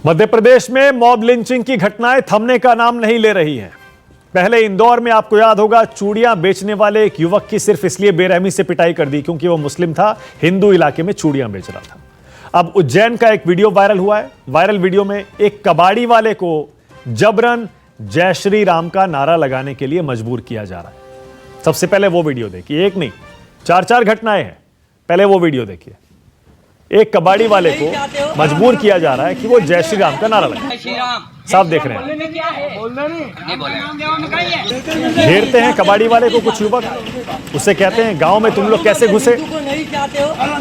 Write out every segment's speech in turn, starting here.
मध्य प्रदेश में mob lynching की घटनाएं थमने का नाम नहीं ले रही हैं। पहले इंदौर में आपको याद होगा चूड़ियां बेचने वाले एक युवक की सिर्फ इसलिए बेरहमी से पिटाई कर दी क्योंकि वो मुस्लिम था, हिंदू इलाके में चूड़ियां बेच रहा था। अब उज्जैन का एक वीडियो वायरल हुआ है। वायरल वीडियो में एक कबाड़ी वाले को जबरन जय श्री राम का नारा लगाने के लिए मजबूर किया जा रहा है। सबसे पहले वो वीडियो देखिए, एक नहीं चार घटनाएं हैं। पहले वो वीडियो देखिए। एक कबाड़ी वाले को मजबूर किया जा रहा है कि वो जय श्री राम का नारा लगाए। साफ देख रहे हैं, घेरते हैं कबाड़ी वाले को कुछ युवक, उससे कहते हैं गांव में तुम लोग कैसे घुसे,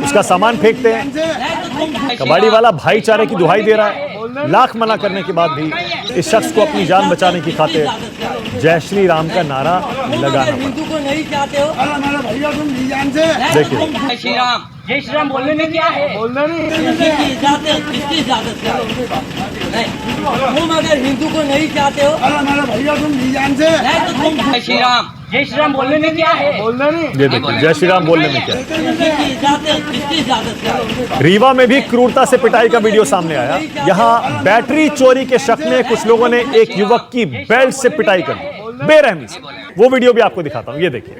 उसका सामान फेंकते हैं। कबाड़ी वाला भाईचारे की दुहाई दे रहा है। लाख मना करने के बाद भी इस शख्स को अपनी जान बचाने की खातिर जय श्री राम का नारा लगाना पड़ा। देखिए, जय श्री राम बोलने में क्या है? बोलना नहीं, किसकी इजाजत है? तुम अगर हिंदू को नहीं चाहते हो, हमारा भैया तुम नहीं जानते, जय श्री राम, जय श्री राम बोलने में क्या है? बोलना नहीं। ये देखिए, जय श्री राम बोलने में क्या है? किसकी इजाजत है? रीवा में भी क्रूरता से पिटाई का वीडियो सामने आया। यहाँ बैटरी चोरी के शक में कुछ लोगों ने एक युवक की बेल्ट से पिटाई कर दी, बेरहमी से। वो वीडियो भी आपको दिखाता हूँ, ये देखिए।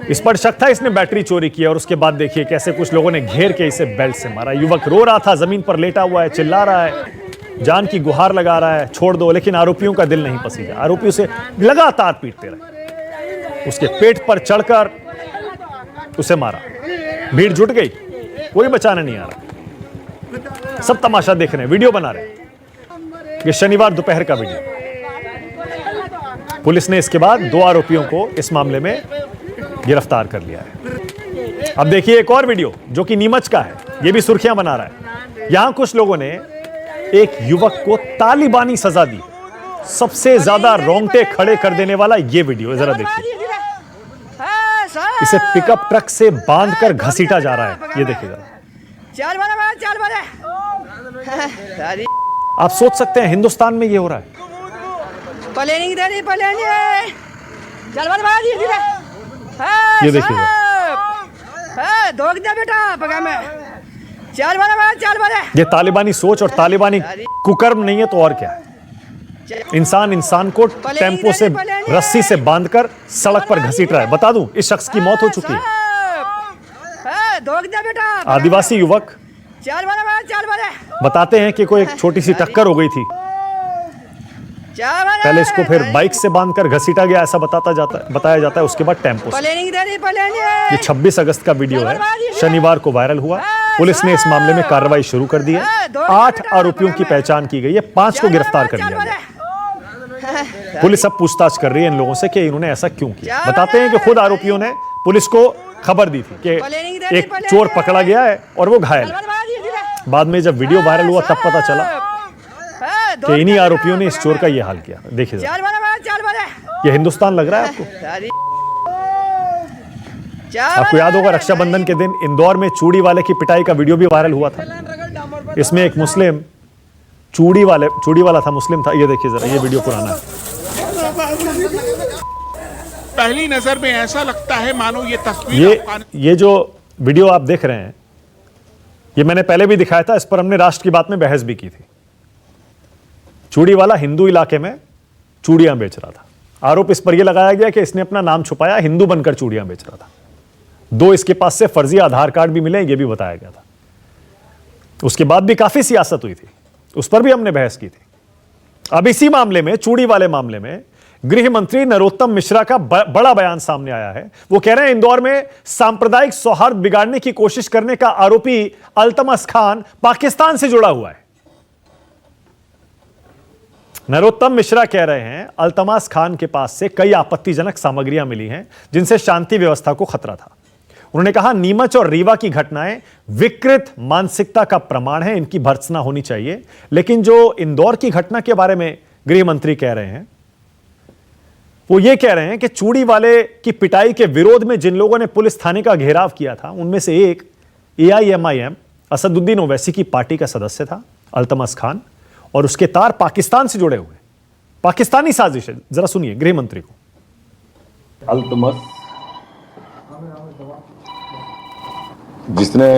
इस पर शक था इसने बैटरी चोरी की और उसके बाद देखिए कैसे कुछ लोगों ने घेर के इसे बेल्ट से मारा। युवक रो रहा था, जमीन पर लेटा हुआ है, चिल्ला रहा है, जान की गुहार लगा रहा है, छोड़ दो। लेकिन आरोपियों का दिल नहीं पसीजा। आरोपी उसे लगातार पीटते रहे, उसके पेट पर चढ़कर उसे मारा। भीड़ जुट गई, कोई बचाने नहीं आ रहा। सब तमाशा देख रहे हैं, वीडियो बना रहे हैं। ये शनिवार दोपहर का वीडियो। पुलिस ने इसके बाद 2 आरोपियों को इस मामले में गिरफ्तार कर लिया है। अब देखिए एक और वीडियो जो कि नीमच का है, यह भी सुर्खियां बना रहा है। यहां कुछ लोगों ने एक युवक को तालिबानी सजा दी। सबसे ज्यादा रोंगटे खड़े कर देने वाला यह वीडियो जरा देखिए। इसे पिकअप ट्रक से बांधकर घसीटा जा रहा है, ये देखिए जरा। आप सोच सकते हैं हिंदुस्तान में यह हो रहा है। ये देखिए ये तालिबानी सोच और तालिबानी कुकर्म नहीं है तो और क्या है। इंसान को टेम्पो से रस्सी से बांधकर सड़क पर घसीट रहा है। बता दूं, इस शख्स की मौत हो चुकी है। आदिवासी युवक बताते हैं कि कोई एक छोटी सी टक्कर हो गई थी, पहले इसको फिर बाइक से बांधकर घसीटा गया, ऐसा बताया जाता है। उसके बाद टेम्पो से। ये 26 अगस्त का वीडियो है, शनिवार को वायरल हुआ। पुलिस ने इस मामले में कार्रवाई शुरू कर दी है। 8 आरोपियों की पहचान की गई है, 5 को गिरफ्तार कर लिया गया। पुलिस अब पूछताछ कर रही है इन लोगों से कि इन्होंने ऐसा क्यों किया। बताते हैं कि खुद आरोपियों ने पुलिस को खबर दी थी कि एक चोर पकड़ा गया है और वो घायल है। बाद में जब वीडियो वायरल हुआ तब पता चला कि इन्हीं आरोपियों ने इस चोर का यह हाल किया। देखिए, ये हिंदुस्तान लग रहा है आपको? आपको याद होगा रक्षाबंधन के दिन इंदौर में चूड़ी वाले की पिटाई का वीडियो भी वायरल हुआ था। इसमें एक मुस्लिम चूड़ी वाला था, मुस्लिम था। ये देखिए जरा, ये वीडियो पुराना है। पहली नजर में ऐसा लगता है मानो ये तस्वीर, ये जो वीडियो आप देख रहे हैं, ये मैंने पहले भी दिखाया था। इस पर हमने राष्ट्र की बात में बहस भी की थी। चूड़ी वाला हिंदू इलाके में चूड़ियां बेच रहा था। आरोप इस पर यह लगाया गया कि इसने अपना नाम छुपाया, हिंदू बनकर चूड़ियां बेच रहा था। 2 इसके पास से फर्जी आधार कार्ड भी मिले, यह भी बताया गया था। उसके बाद भी काफी सियासत हुई थी, उस पर भी हमने बहस की थी। अब इसी मामले में, चूड़ी वाले मामले में, गृह मंत्री नरोत्तम मिश्रा का बड़ा बयान सामने आया है। वो कह रहे हैं इंदौर में सांप्रदायिक सौहार्द बिगाड़ने की कोशिश करने का आरोपी अल्तमस खान पाकिस्तान से जुड़ा हुआ है। नरोत्तम मिश्रा कह रहे हैं अल्तमास खान के पास से कई आपत्तिजनक सामग्रियां मिली हैं जिनसे शांति व्यवस्था को खतरा था। उन्होंने कहा नीमच और रीवा की घटनाएं विकृत मानसिकता का प्रमाण है, इनकी भर्त्सना होनी चाहिए। लेकिन जो इंदौर की घटना के बारे में गृह मंत्री कह रहे हैं, वो ये कह रहे हैं कि चूड़ी वाले की पिटाई के विरोध में जिन लोगों ने पुलिस थाने का घेराव किया था, उनमें से एक AIMIM असदुद्दीन ओवैसी की पार्टी का सदस्य था, अल्तमस खान, और उसके तार पाकिस्तान से जुड़े हुए, पाकिस्तानी साजिश है। जरा सुनिए गृह मंत्री को। अल्तमस जिसने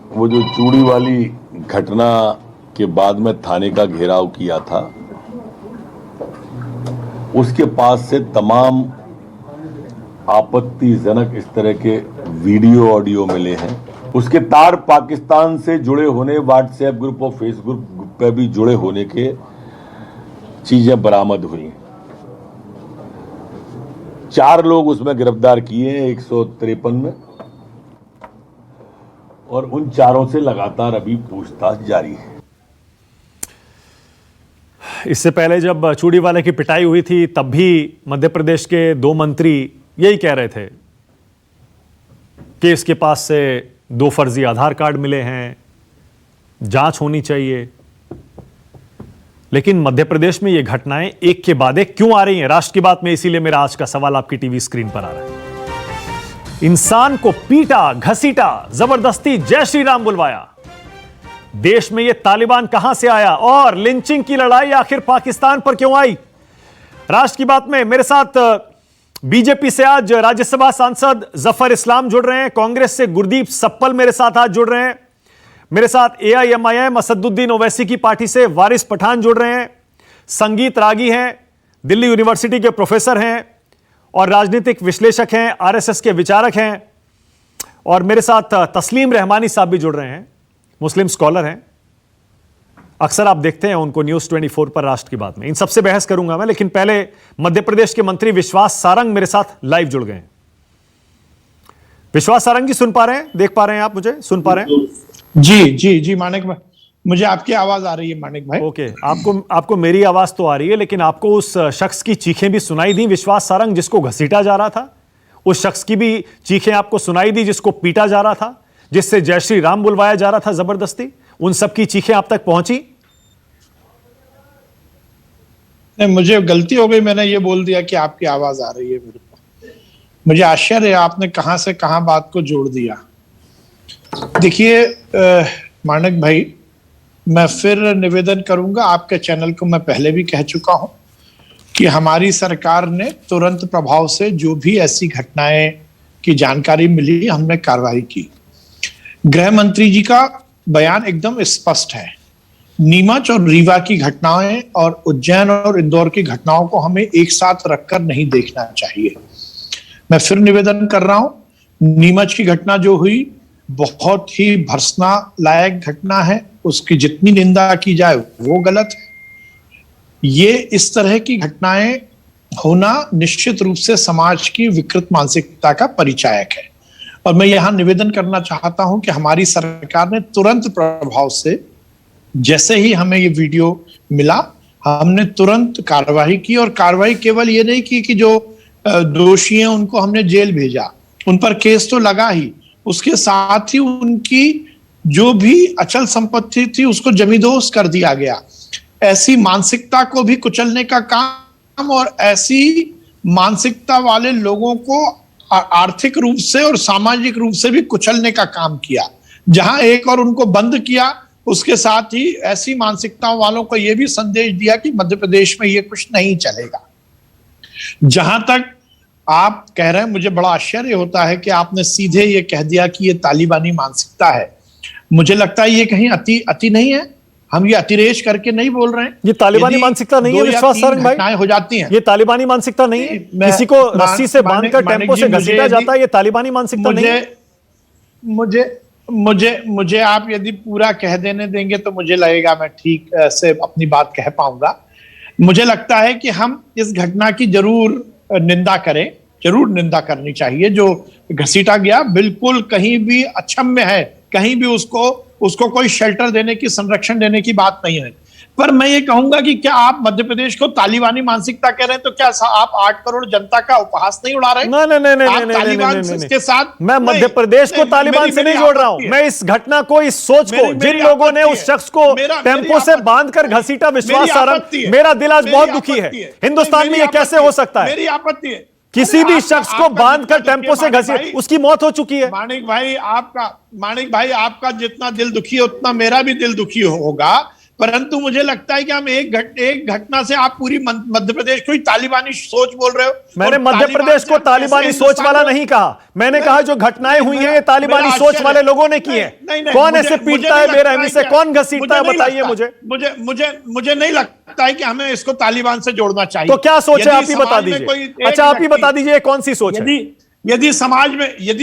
वो जो चूड़ी वाली घटना के बाद में थाने का घेराव किया था, उसके पास से तमाम आपत्तिजनक इस तरह के वीडियो ऑडियो मिले हैं। उसके तार पाकिस्तान से जुड़े होने, व्हाट्सएप ग्रुप और फेसबुक ग्रुप पे भी जुड़े होने के चीजें बरामद हुई। 4 लोग उसमें गिरफ्तार किए हैं 153 में, और उन 4 से लगातार अभी पूछताछ जारी है। इससे पहले जब चूड़ीवाले की पिटाई हुई थी तब भी मध्य प्रदेश के 2 मंत्री यही कह रहे थे कि इसके पास से 2 फर्जी आधार कार्ड मिले हैं, जांच होनी चाहिए। लेकिन मध्य प्रदेश में ये घटनाएं एक के बाद एक क्यों आ रही हैं? राष्ट्र की बात में इसीलिए मेरा आज का सवाल आपकी टीवी स्क्रीन पर आ रहा है। इंसान को पीटा, घसीटा, जबरदस्ती जय श्री राम बुलवाया। देश में ये तालिबान कहां से आया और लिंचिंग की लड़ाई आखिर पाकिस्तान पर क्यों आई? राष्ट्र की बात में मेरे साथ बीजेपी से आज राज्यसभा सांसद जफर इस्लाम जुड़ रहे हैं, कांग्रेस से गुरदीप सप्पल मेरे साथ आज जुड़ रहे हैं, मेरे साथ AIMIM असदुद्दीन ओवैसी की पार्टी से वारिस पठान जुड़ रहे हैं, संगीत रागी हैं, दिल्ली यूनिवर्सिटी के प्रोफेसर हैं और राजनीतिक विश्लेषक हैं, RSS के विचारक हैं, और मेरे साथ तस्लीम रहमानी साहब भी जुड़ रहे हैं, मुस्लिम स्कॉलर हैं। अक्सर आप देखते हैं उनको न्यूज़ 24 पर राष्ट्र की बात में। इन सबसे बहस करूंगा मैं, लेकिन पहले मध्य प्रदेश के मंत्री विश्वास सारंग मेरे साथ लाइव जुड़ गए हैं। विश्वास सारंग जी, सुन पा रहे हैं, देख पा रहे हैं आप मुझे, सुन पा रहे हैं? जी मानिक भाई, मुझे आपकी आवाज आ रही है मानिक भाई। ओके, आपको मेरी आवाज तो आ रही है, लेकिन आपको उस शख्स की चीखें भी सुनाई दी विश्वास सारंग जिसको घसीटा जा रहा था? उस शख्स की भी चीखें आपको सुनाई दी जिसको पीटा जा रहा था, जिससे जय श्री राम बुलवाया जा रहा था जबरदस्ती? उन सब की चीखें आप तक पहुंची? नहीं, मुझे गलती हो गई, मैंने ये बोल दिया कि आपकी आवाज आ रही है मेरे को। मुझे आश्चर्य है आपने कहां से कहां बात को जोड़ दिया। देखिए मानक भाई, मैं फिर निवेदन करूंगा, आपके चैनल को मैं पहले भी कह चुका हूं कि हमारी सरकार ने तुरंत प्रभाव से जो भी ऐसी घटनाएं की जानकारी मिली हमने कार्रवाई की। गृह मंत्री जी का बयान एकदम स्पष्ट है। नीमच और रीवा की घटनाएं और उज्जैन और इंदौर की घटनाओं को हमें एक साथ रखकर नहीं देखना चाहिए। मैं फिर निवेदन कर रहा हूं, नीमच की घटना जो हुई बहुत ही भर्त्सना लायक घटना है, उसकी जितनी निंदा की जाए वो गलत है। ये इस तरह की घटनाएं होना निश्चित रूप से समाज की विकृत मानसिकता का परिचायक है, और मैं यहां निवेदन करना चाहता हूं कि हमारी सरकार ने तुरंत प्रभाव से, जैसे ही हमें ये वीडियो मिला, हमने तुरंत कार्रवाई की। और कार्रवाई केवल ये नहीं की कि जो दोषी हैं उनको हमने जेल भेजा, उन पर केस तो लगा ही, उसके साथ ही उनकी जो भी अचल संपत्ति थी उसको जमींदोज कर दिया गया। ऐसी मानसिकता को भी कुचलने का काम और ऐसी मानसिकता वाले लोगों को आर्थिक रूप से और सामाजिक रूप से भी कुचलने का काम किया। जहां एक और उनको बंद किया, उसके साथ ही ऐसी मानसिकता वालों को यह भी संदेश दिया कि मध्य प्रदेश में ये कुछ नहीं चलेगा। जहां तक आप कह रहे हैं, मुझे बड़ा आश्चर्य होता है कि आपने सीधे ये कह दिया कि ये तालिबानी मानसिकता है। मुझे लगता है ये कहीं अति नहीं है, हम ये अतिरेक करके नहीं बोल रहे हैं। ये तालिबानी मानसिकता नहीं है विश्वास सारंग भाई, हो जाती हैं। ये तालिबानी मानसिकता नहीं है। किसी को रस्सी से बांधकर टेम्पो से घसीटा जाता है, ये तालिबानी मानसिकता नहीं है। मुझे आप यदि पूरा कह देने देंगे तो मुझे लगेगा मैं ठीक से अपनी बात कह पाऊंगा। मुझे लगता है कि हम इस घटना की जरूर निंदा करें, जरूर निंदा करनी चाहिए। जो घसीटा गया बिल्कुल कहीं भी अक्षम्य है, कहीं भी उसको कोई शेल्टर देने की, संरक्षण देने की बात नहीं है। पर मैं ये कहूंगा कि क्या आप मध्य प्रदेश को तालिबानी मानसिकता कह रहे हैं, तो क्या आप 8 करोड़ जनता का उपहास नहीं उड़ा रहे? नहीं, के साथ मैं मध्य प्रदेश को तालिबान से नहीं जोड़ रहा हूं। मैं इस घटना को, इस सोच को, जिन लोगों ने उस शख्स को टेम्पो से बांधकर घसीटा, विश्वास सारंग, मेरा दिल आज बहुत दुखी है। हिंदुस्तान में ये कैसे हो सकता है? मेरी आपत्ति है किसी भी शख्स को बांधकर टेम्पो से घसीट, उसकी मौत हो चुकी है। मानिक भाई आपका जितना दिल दुखी है उतना मेरा भी दिल दुखी होगा। परंतु मुझे लगता है कि हम एक घटना से आप पूरी मध्य प्रदेश को ही तालिबानी सोच बोल रहे हो। मैंने मध्य प्रदेश को तालिबानी सोच वाला नहीं कहा, मैंने कहा जो घटनाएं हुई हैं ये तालिबानी सोच वाले लोगों ने की है। कौन ऐसे पीटता है बेरहमी से, कौन घसीटता है, बताइए मुझे। मुझे नहीं लगता है कि हमें इसको तालिबान से जोड़ना चाहिए। तो क्या सोच है आप ही बता दीजिए। अच्छा आप ही बता दीजिए कौन सी सोच है। यदि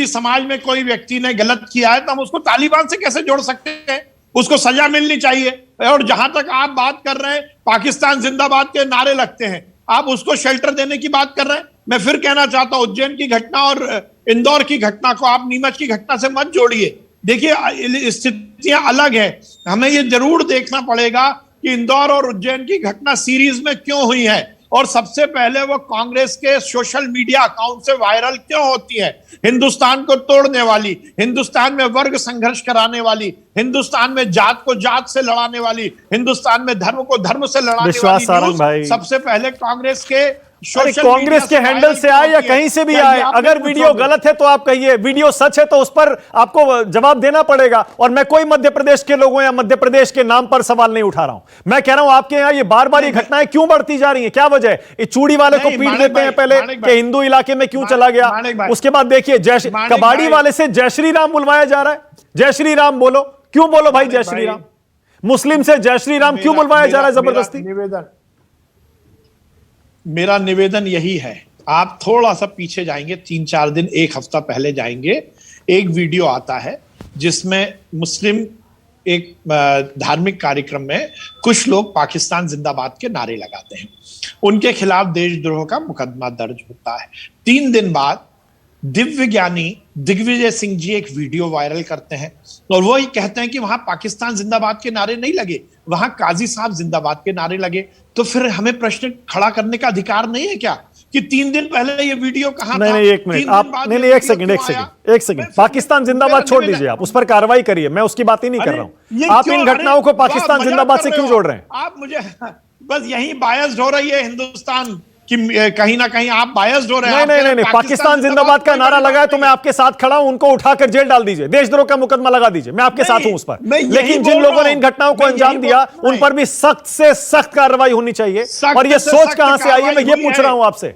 समाज में कोई व्यक्ति ने गलत किया है तो हम उसको तालिबान से कैसे जोड़ सकते हैं? उसको सजा मिलनी चाहिए। और जहां तक आप बात कर रहे हैं पाकिस्तान जिंदाबाद के नारे लगते हैं, आप उसको शेल्टर देने की बात कर रहे हैं। मैं फिर कहना चाहता हूं उज्जैन की घटना और इंदौर की घटना को आप नीमच की घटना से मत जोड़िए। देखिए स्थितियां अलग है, हमें ये जरूर देखना पड़ेगा कि इंदौर और उज्जैन की घटना सीरीज में क्यों हुई है और सबसे पहले वो कांग्रेस के सोशल मीडिया अकाउंट से वायरल क्यों होती है। हिंदुस्तान को तोड़ने वाली, हिंदुस्तान में वर्ग संघर्ष कराने वाली, हिंदुस्तान में जात को जात से लड़ाने वाली, हिंदुस्तान में धर्म को धर्म से लड़ाने वाली न्यूज़ सबसे पहले कांग्रेस के कांग्रेस के हैंडल से आए या कहीं से भी आए, अगर वीडियो गलत है तो आप कहिए, वीडियो सच है तो उस पर आपको जवाब देना पड़ेगा। और मैं कोई मध्य प्रदेश के लोगों या मध्य प्रदेश के नाम पर सवाल नहीं उठा रहा हूं। मैं कह रहा हूं आपके यहां ये बार बार ये घटनाएं क्यों बढ़ती जा रही हैं, क्या वजह है? ये चूड़ी वाले को पीट देते हैं पहले कि हिंदू इलाके में क्यों चला गया, उसके बाद देखिए कबाड़ी वाले से जय श्री राम बुलवाया जा रहा है। जय श्री राम बोलो, क्यों बोलो भाई जय श्री राम। मुस्लिम से जय श्री राम क्यों बुलवाया जा रहा है जबरदस्ती। मेरा निवेदन यही है, आप थोड़ा सा पीछे जाएंगे, 3-4 दिन, एक हफ्ता पहले जाएंगे, एक वीडियो आता है जिसमें मुस्लिम एक धार्मिक कार्यक्रम में कुछ लोग पाकिस्तान जिंदाबाद के नारे लगाते हैं, उनके खिलाफ देशद्रोह का मुकदमा दर्ज होता है। 3 दिन बाद दिव्य ज्ञानी दिग्विजय सिंह जी एक वीडियो वायरल करते हैं और वो ही कहते हैं कि वहां पाकिस्तान जिंदाबाद के नारे नहीं लगे, वहां काजी साहब जिंदाबाद के नारे लगे। तो फिर हमें प्रश्न खड़ा करने का अधिकार नहीं है क्या कि 3 दिन पहले ये वीडियो कहां था? नहीं, एक मिनट आप, नहीं, एक सेकंड, पाकिस्तान जिंदाबाद छोड़ दीजिए, आप उस पर कार्रवाई करिए, मैं उसकी बात ही नहीं कर रहा हूं। आप इन घटनाओं को पाकिस्तान जिंदाबाद से क्यों जोड़ रहे हैं? आप मुझे बस यही बायस्ड हो रही है हिंदुस्तान कि कहीं ना कहीं आप बायस्ड हो रहे हैं। नहीं, पाकिस्तान जिंदाबाद का नारा लगा है तो मैं आपके साथ खड़ा हूं, उनको उठाकर जेल डाल दीजिए, देशद्रोह का मुकदमा लगा दीजिए, मैं आपके साथ हूं उस पर। लेकिन जिन लोगों ने इन घटनाओं को अंजाम दिया उन पर भी सख्त से सख्त कार्रवाई होनी चाहिए। और ये सोच कहां से आई है, मैं ये पूछ रहा हूं आपसे।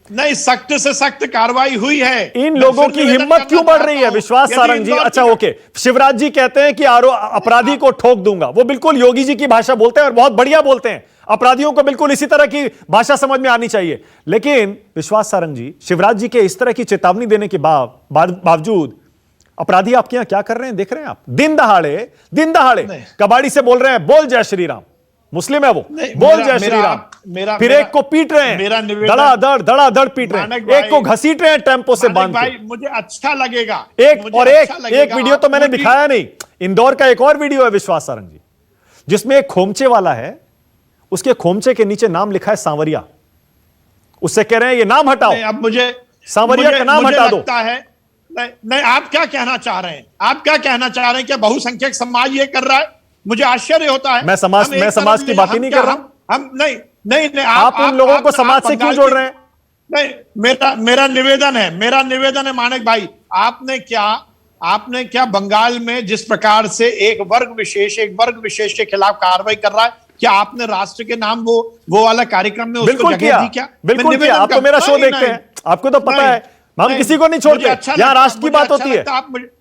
नहीं, सख्त से सख्त कार्रवाई हुई है। इन लोगों की हिम्मत क्यों बढ़ रही है? विश्वास सारंग जी, अच्छा ओके, शिवराज जी कहते हैं कि अपराधी को ठोक दूंगा, वो बिल्कुल योगी जी की भाषा बोलते हैं और बहुत बढ़िया बोलते हैं। अपराधियों को बिल्कुल इसी तरह की भाषा समझ में आनी चाहिए। लेकिन विश्वास सारंग जी, शिवराज जी के इस तरह की चेतावनी देने के बावजूद अपराधी आपके यहां क्या कर रहे हैं देख रहे हैं आप? दिन दहाड़े कबाड़ी से बोल रहे हैं बोल जय श्री राम, मुस्लिम है वो, बोल जय श्री राम, फिर एक को पीट रहे हैं, धड़ाधड़ पीट रहे हैं, एक को घसीट रहे हैं टेम्पो से बांध के। मुझे अच्छा लगेगा एक वीडियो तो मैंने दिखाया नहीं, इंदौर का एक और वीडियो है विश्वास सारंग जी, जिसमें एक खोमचे वाला है, उसके खोमचे के नीचे नाम लिखा है सांवरिया, उससे कह रहे हैं ये नाम हटाओ, अब मुझे सांवरिया का नाम हटा दो। नहीं, आप क्या कहना चाह रहे हैं? आप क्या कहना चाह रहे हैं? क्या बहुसंख्यक समाज ये कर रहा है? मुझे आश्चर्य होता है। मैं समाज की बात ही नहीं कर रहा हूं। हम नहीं आप उन लोगों को समाज से क्यों जोड़ रहे हैं? नहीं, मेरा निवेदन है मानिक भाई, आपने क्या बंगाल में जिस प्रकार से एक वर्ग विशेष के खिलाफ कार्रवाई कर रहा है, क्या आपने राष्ट्र के नाम वो वाला कार्यक्रम में उसको जगह दी क्या? बिल्कुल किया। आप तो मेरा शो देखते हैं, आपको तो पता है हम किसी को नहीं छोड़ते। यहाँ राष्ट्र की बात होती है,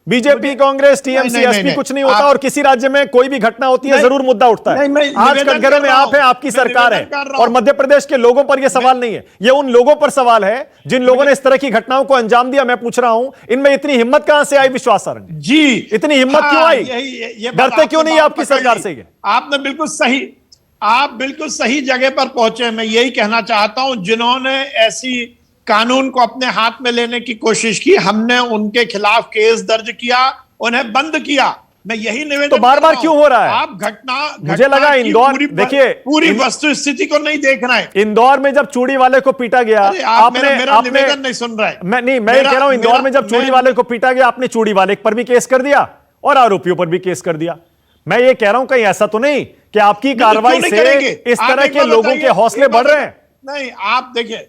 बीजेपी, कांग्रेस, टीएमसी, एसपी कुछ नहीं होता, और किसी राज्य में कोई भी घटना होती है जरूर मुद्दा उठता है। आज कटघरे में आप हैं, आपकी सरकार है, और मध्य प्रदेश के लोगों पर यह सवाल नहीं है, ये उन लोगों पर सवाल है जिन लोगों ने इस तरह की घटनाओं को अंजाम दिया। मैं पूछ रहा हूं, इनमें इतनी हिम्मत कहां से आई? विश्वास सारंग जी, इतनी हिम्मत क्यों आई? डरते क्यों नहीं आपकी सरकार से? आपने बिल्कुल सही जगह पर पहुंचे। मैं यही कहना चाहता हूं, जिन्होंने ऐसी कानून को अपने हाथ में लेने की कोशिश की, हमने उनके खिलाफ केस दर्ज किया, उन्हें बंद किया। मैं यही निवेदन, तो बार बार क्यों हो रहा है? आप मुझे लगा इंदौर, देखिए पूरी वस्तु स्थिति को नहीं देख रहे हैं। इंदौर में जब चूड़ी वाले को पीटा गया, आपने निवेदन नहीं सुन रहे। मैं कह रहा हूं, इंदौर में जब चूड़ी वाले को पीटा गया, आपने चूड़ी वाले पर भी केस कर दिया और आरोपियों पर भी केस कर दिया। मैं ये कह रहा हूं, कहीं ऐसा तो नहीं कि आपकी कार्रवाई से इस तरह के लोगों के हौसले बढ़ रहे हैं? नहीं, आप देखिए,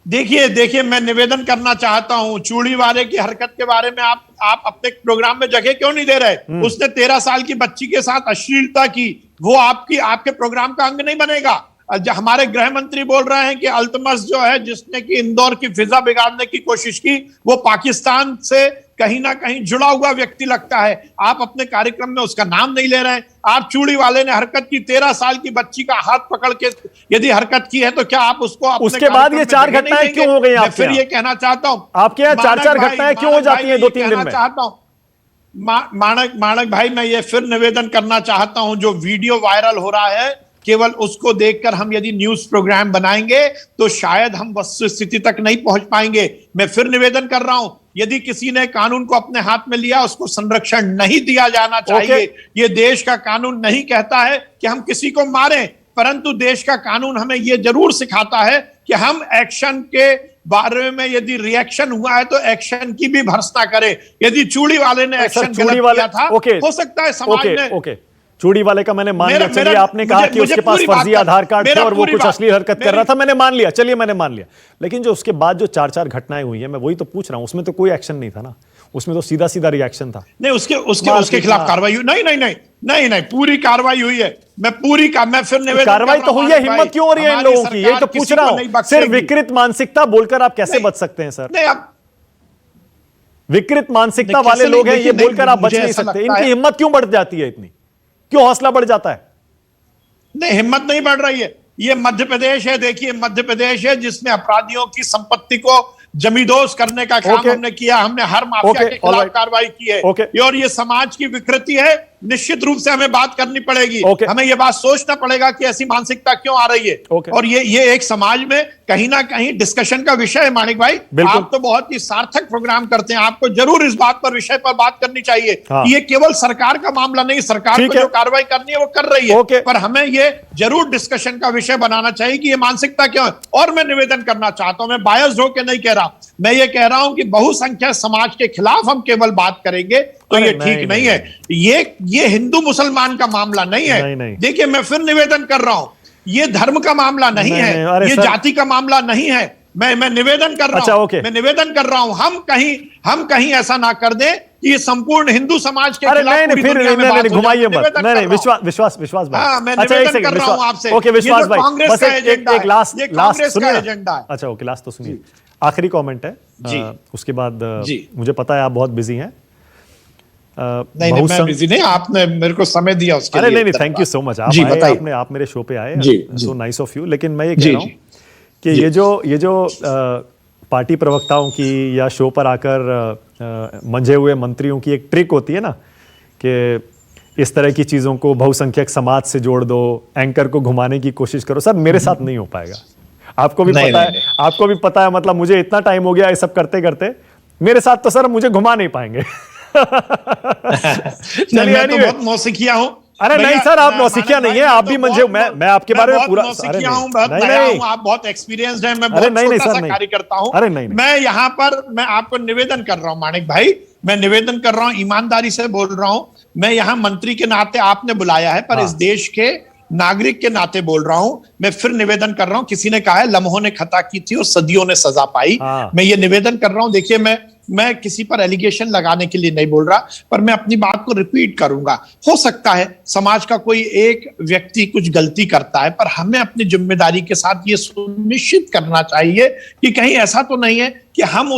देखिए मैं निवेदन करना चाहता हूं, चूड़ी वाले की हरकत के बारे में आप अपने प्रोग्राम में जगह क्यों नहीं दे रहे? उसने 13 साल की बच्ची के साथ अश्लीलता की, वो आपके प्रोग्राम का अंग नहीं बनेगा। हमारे गृह मंत्री बोल रहे हैं कि अल्तमस जो है, जिसने कि इंदौर की फिजा बिगाड़ने की कोशिश की, वो पाकिस्तान से कहीं ना कहीं जुड़ा हुआ व्यक्ति लगता है। आप अपने कार्यक्रम में उसका नाम नहीं ले रहे हैं। आप चूड़ी वाले ने हरकत की, 13 साल की बच्ची का हाथ पकड़ के यदि हरकत की है तो क्या आप उसको अपने उसके बाद ये 4 घटनाएं क्यों हो गई? फिर ये कहना चाहता हूं, आपके यहाँ 4 घटनाएं क्यों हो जाती हैं 2-3 दिन में? चाहता हूं माणक भाई, मैं ये फिर निवेदन करना चाहता हूं, जो वीडियो वायरल हो रहा है केवल उसको देखकर हम यदि न्यूज प्रोग्राम बनाएंगे तो शायद हम वस्तुस्थिति तक नहीं पहुंच पाएंगे। मैं फिर निवेदन कर रहा हूं, यदि किसी ने कानून को अपने हाथ में लिया, उसको संरक्षण नहीं दिया जाना चाहिए। ये देश का कानून नहीं कहता है कि हम किसी को मारें, परंतु देश का कानून हमें यह जरूर सिखाता है कि हम एक्शन के बारे में यदि रिएक्शन हुआ है तो एक्शन की भी भर्त्सना करें। यदि चूड़ी वाले ने एक्शन गलत किया था, हो सकता है समाज में चूड़ी वाले का मैंने मान लिया। चलिए, आपने कहा कि उसके पास फर्जी आधार कार्ड थे और वो कुछ अश्लील हरकत कर रहा था, मैंने मान लिया। चलिए, मैंने मान लिया। लेकिन जो उसके बाद जो 4 घटनाएं हुई हैं, मैं वही तो पूछ रहा हूं, उसमें तो कोई एक्शन नहीं था ना, उसमें तो सीधा सीधा रिएक्शन था। नहीं, उसके खिलाफ कार्रवाई हुई? नहीं, पूरी कार्रवाई हुई है। मैं फिर निवेदन कार्रवाई तो हुई है, हिम्मत क्यों हो रही है इन लोगों की? यही तो पूछ रहा हूं। सिर्फ विकृत मानसिकता बोलकर आप कैसे बच सकते हैं सर? नहीं, आप विकृत मानसिकता वाले लोग हैं, ये बोलकर आप बच नहीं सकते। इनकी हिम्मत क्यों बढ़ जाती है इतनी? क्यों हौसला बढ़ जाता है? नहीं, हिम्मत नहीं बढ़ रही है। ये मध्य प्रदेश है, देखिए मध्य प्रदेश है जिसमें अपराधियों की संपत्ति को जमींदोज करने का काम हमने किया। हमने हर माफिया के खिलाफ कार्रवाई की है। और ये समाज की विकृति है, निश्चित रूप से हमें बात करनी पड़ेगी। हमें यह बात सोचना पड़ेगा कि ऐसी मानसिकता क्यों आ रही है। और ये एक समाज में कहीं ना कहीं डिस्कशन का विषय है। माणिक भाई, आप तो बहुत ही सार्थक प्रोग्राम करते हैं, आपको जरूर इस बात पर विषय पर बात करनी चाहिए। ये केवल सरकार का मामला नहीं, सरकार को जो कार्रवाई करनी है वो कर रही है, पर हमें ये जरूर डिस्कशन का विषय बनाना चाहिए कि ये मानसिकता क्यों है। और मैं निवेदन करना चाहता हूं, मैं बायस्ड होकर नहीं कह रहा, मैं ये कह रहा हूं कि बहुसंख्यक समाज के खिलाफ हम केवल बात करेंगे तो ये ठीक नहीं है। ये हिंदू मुसलमान का मामला नहीं है। देखिए, मैं फिर निवेदन कर रहा हूं, ये धर्म का मामला नहीं है, ये जाति का मामला नहीं है। मैं निवेदन कर रहा हूं, मैं निवेदन कर रहा हूं, हम कहीं ऐसा ना कर दें कि ये संपूर्ण हिंदू समाज के खिलाफ पूरी दुनिया में बात घुमाइए मत। नहीं, विश्वास भाई, मैं निवेदन कर रहा हूं आपसे। ओके विश्वास भाई, बस एक लास्ट सुनिए। एजेंडा है। अच्छा, ओके, लास्ट तो सुनिए। आखिरी कमेंट है जी, उसके बाद मुझे पता है आप बहुत बिजी हैं। नहीं, मैं बिजी नहीं, आपने मेरे को समय दिया उसके लिए। नहीं, थैंक यू सो मच। आप मेरे शो पे आए, सो नाइस ऑफ यू। लेकिन मैं ये कह रहा हूं कि ये जो पार्टी प्रवक्ताओं की या शो पर आकर मंझे हुए मंत्रियों की एक ट्रिक होती है ना, कि इस तरह की चीजों को बहुसंख्यक समाज से जोड़ दो, एंकर को घुमाने की कोशिश करो। सर, मेरे साथ नहीं हो पाएगा। आपको भी पता है, मतलब मुझे इतना टाइम हो गया ये सब करते करते, मेरे साथ तो सर मुझे घुमा नहीं पाएंगे। मैं तो बहुत नौसिखिया हूं। अरे नहीं सर, आप नौसिखिया नहीं है, आप भी मंझे। मैं आपके बारे में पूरा नौसिखिया हूं, आप बहुत एक्सपीरियंस्ड हैं, मैं बहुत छोटा सा कार्य करता हूं। अरे नहीं, मैं यहाँ पर मैं आपको निवेदन कर रहा हूं माणिक भाई, मैं निवेदन कर रहा हूं, ईमानदारी से बोल रहा हूं। मैं यहाँ मंत्री के नाते आपने बुलाया है, पर इस देश के नागरिक के नाते बोल रहा हूं। मैं फिर निवेदन कर रहा हूं, किसी ने कहा है लम्हों ने खता की थी और सदियों ने सजा पाई। मैं ये निवेदन कर रहा हूं। देखिए, मैं किसी पर एलिगेशन लगाने के लिए नहीं बोल रहा, पर मैं अपनी बात को रिपीट करूंगा। हो सकता है समाज का कोई एक व्यक्ति कुछ गलती करता है, पर हमें अपनी जिम्मेदारी के साथ ये सुनिश्चित करना चाहिए कि कहीं ऐसा तो नहीं है कि हम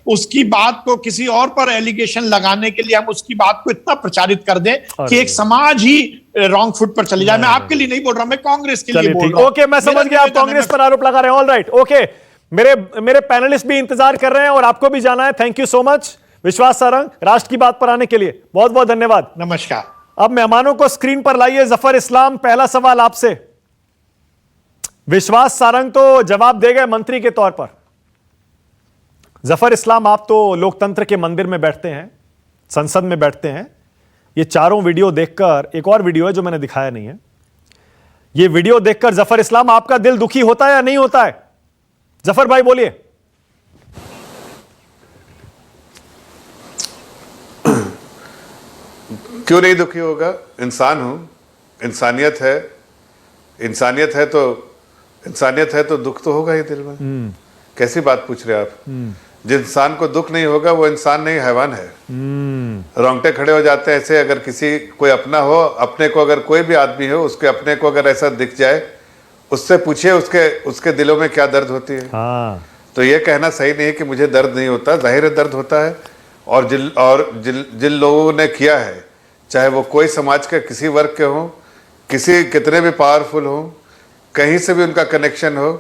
उसकी बात को किसी और पर एलिगेशन लगाने के लिए हम उसकी बात को इतना प्रचारित कर दें कि एक समाज ही रॉन्ग फुट पर चली जाए। मैं आपके लिए नहीं बोल रहा, मैं कांग्रेस के लिए बोल रहा हूं। ओके, मैं समझ गया, आप कांग्रेस पर आरोप लगा रहे हैं। ऑल राइट, ओके, मेरे पैनलिस्ट भी इंतजार कर रहे हैं और आपको भी जाना है। थैंक यू सो मच विश्वास सारंग, राष्ट्र की बात पर आने के लिए बहुत बहुत धन्यवाद। नमस्कार। अब मेहमानों को स्क्रीन पर लाइए। जफर इस्लाम, पहला सवाल आपसे। विश्वास सारंग तो जवाब दे गए मंत्री के तौर पर। जफर इस्लाम, आप तो लोकतंत्र के मंदिर में बैठते हैं, संसद में बैठते हैं। ये चारों वीडियो देखकर, एक और वीडियो है जो मैंने दिखाया नहीं है, ये वीडियो देखकर जफर इस्लाम आपका दिल दुखी होता है या नहीं होता है? जफर भाई बोलिए। क्यों नहीं दुखी होगा? इंसान हूं, इंसानियत है तो दुख तो होगा ही दिल में। कैसी बात पूछ रहे हैं आप? जिस इंसान को दुख नहीं होगा वो इंसान नहीं, हैवान है। रोंगटे खड़े हो जाते हैं ऐसे। अगर किसी कोई अपना हो, अपने को अगर कोई भी आदमी हो, उसके अपने को अगर ऐसा दिख जाए, उससे पूछिए उसके दिलों में क्या दर्द होती है। तो ये कहना सही नहीं है कि मुझे दर्द नहीं होता, जाहिर है दर्द होता है। और जिन लोगों ने किया है, चाहे वो कोई समाज के किसी वर्ग के हों, कितने भी पावरफुल हो, कहीं से भी उनका कनेक्शन हो,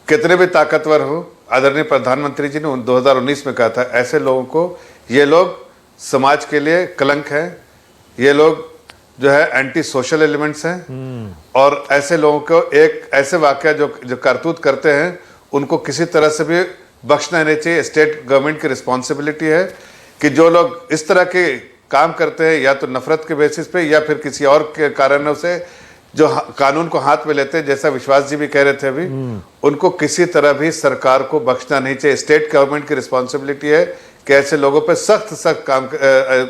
कितने भी ताकतवर हो, आदरणीय प्रधानमंत्री जी ने 2019 में कहा था, ऐसे लोगों को, ये लोग समाज के लिए कलंक हैं, ये लोग जो है एंटी सोशल एलिमेंट्स हैं। और ऐसे लोगों को एक ऐसे वाकया जो करतूत करते हैं, उनको किसी तरह से भी बख्शना नहीं चाहिए। स्टेट गवर्नमेंट की रिस्पॉन्सिबिलिटी है कि जो लोग इस तरह के काम करते हैं, या तो नफरत के बेसिस पे या फिर किसी और के कारणों से जो कानून को हाथ में लेते हैं, जैसा विश्वास जी भी कह रहे थे अभी, उनको किसी तरह भी सरकार को बख्शना नहीं चाहिए। स्टेट गवर्नमेंट की रिस्पॉन्सिबिलिटी है कि ऐसे लोगों पे सख्त काम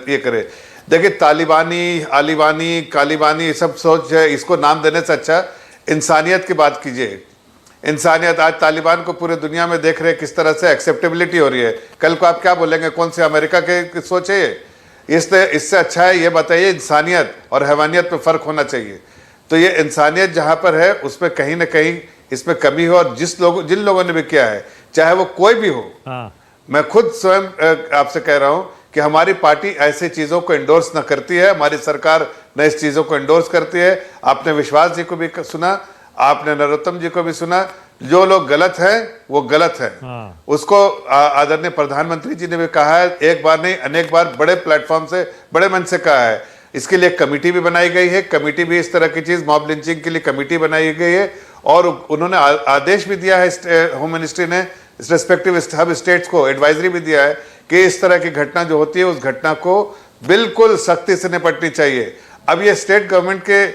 ये करे। देखिए, तालिबानी, आलिबानी, कालीबानी, ये सब सोच है, इसको नाम देने से अच्छा इंसानियत की बात कीजिए। इंसानियत, आज तालिबान को पूरे दुनिया में देख रहे हैं किस तरह से एक्सेप्टेबिलिटी हो रही है। कल को आप क्या बोलेंगे, कौन से अमेरिका के सोच है ये? इससे अच्छा है ये बताइए, इंसानियत और हैवानियत में फ़र्क होना चाहिए। तो ये इंसानियत जहाँ पर है, उसमें कहीं ना कहीं इसमें कमी हो। और जिन लोगों ने भी किया है, चाहे वो कोई भी हो, मैं खुद स्वयं आपसे कह रहा हूँ कि हमारी पार्टी ऐसी चीज़ों को इंडोर्स न करती है, हमारी सरकार न इस चीज़ों को इंडोर्स करती है। आपने विश्वास जी को भी सुना, आपने नरोत्तम जी को भी सुना। जो लोग गलत हैं वो गलत हैं। उसको आदरणीय प्रधानमंत्री जी ने भी कहा है, एक बार नहीं अनेक बार, बड़े प्लेटफॉर्म से, बड़े मंच से कहा है। इसके लिए कमेटी भी बनाई गई है। कमेटी भी इस तरह की चीज़, मॉब लिंचिंग के लिए कमेटी बनाई गई है। और उन्होंने आदेश भी दिया है, होम मिनिस्ट्री ने रिस्पेक्टिव सब स्टेट्स को एडवाइजरी भी दिया है कि इस तरह की घटना जो होती है, उस घटना को बिल्कुल सख्ती से निपटनी चाहिए। अब ये स्टेट गवर्नमेंट के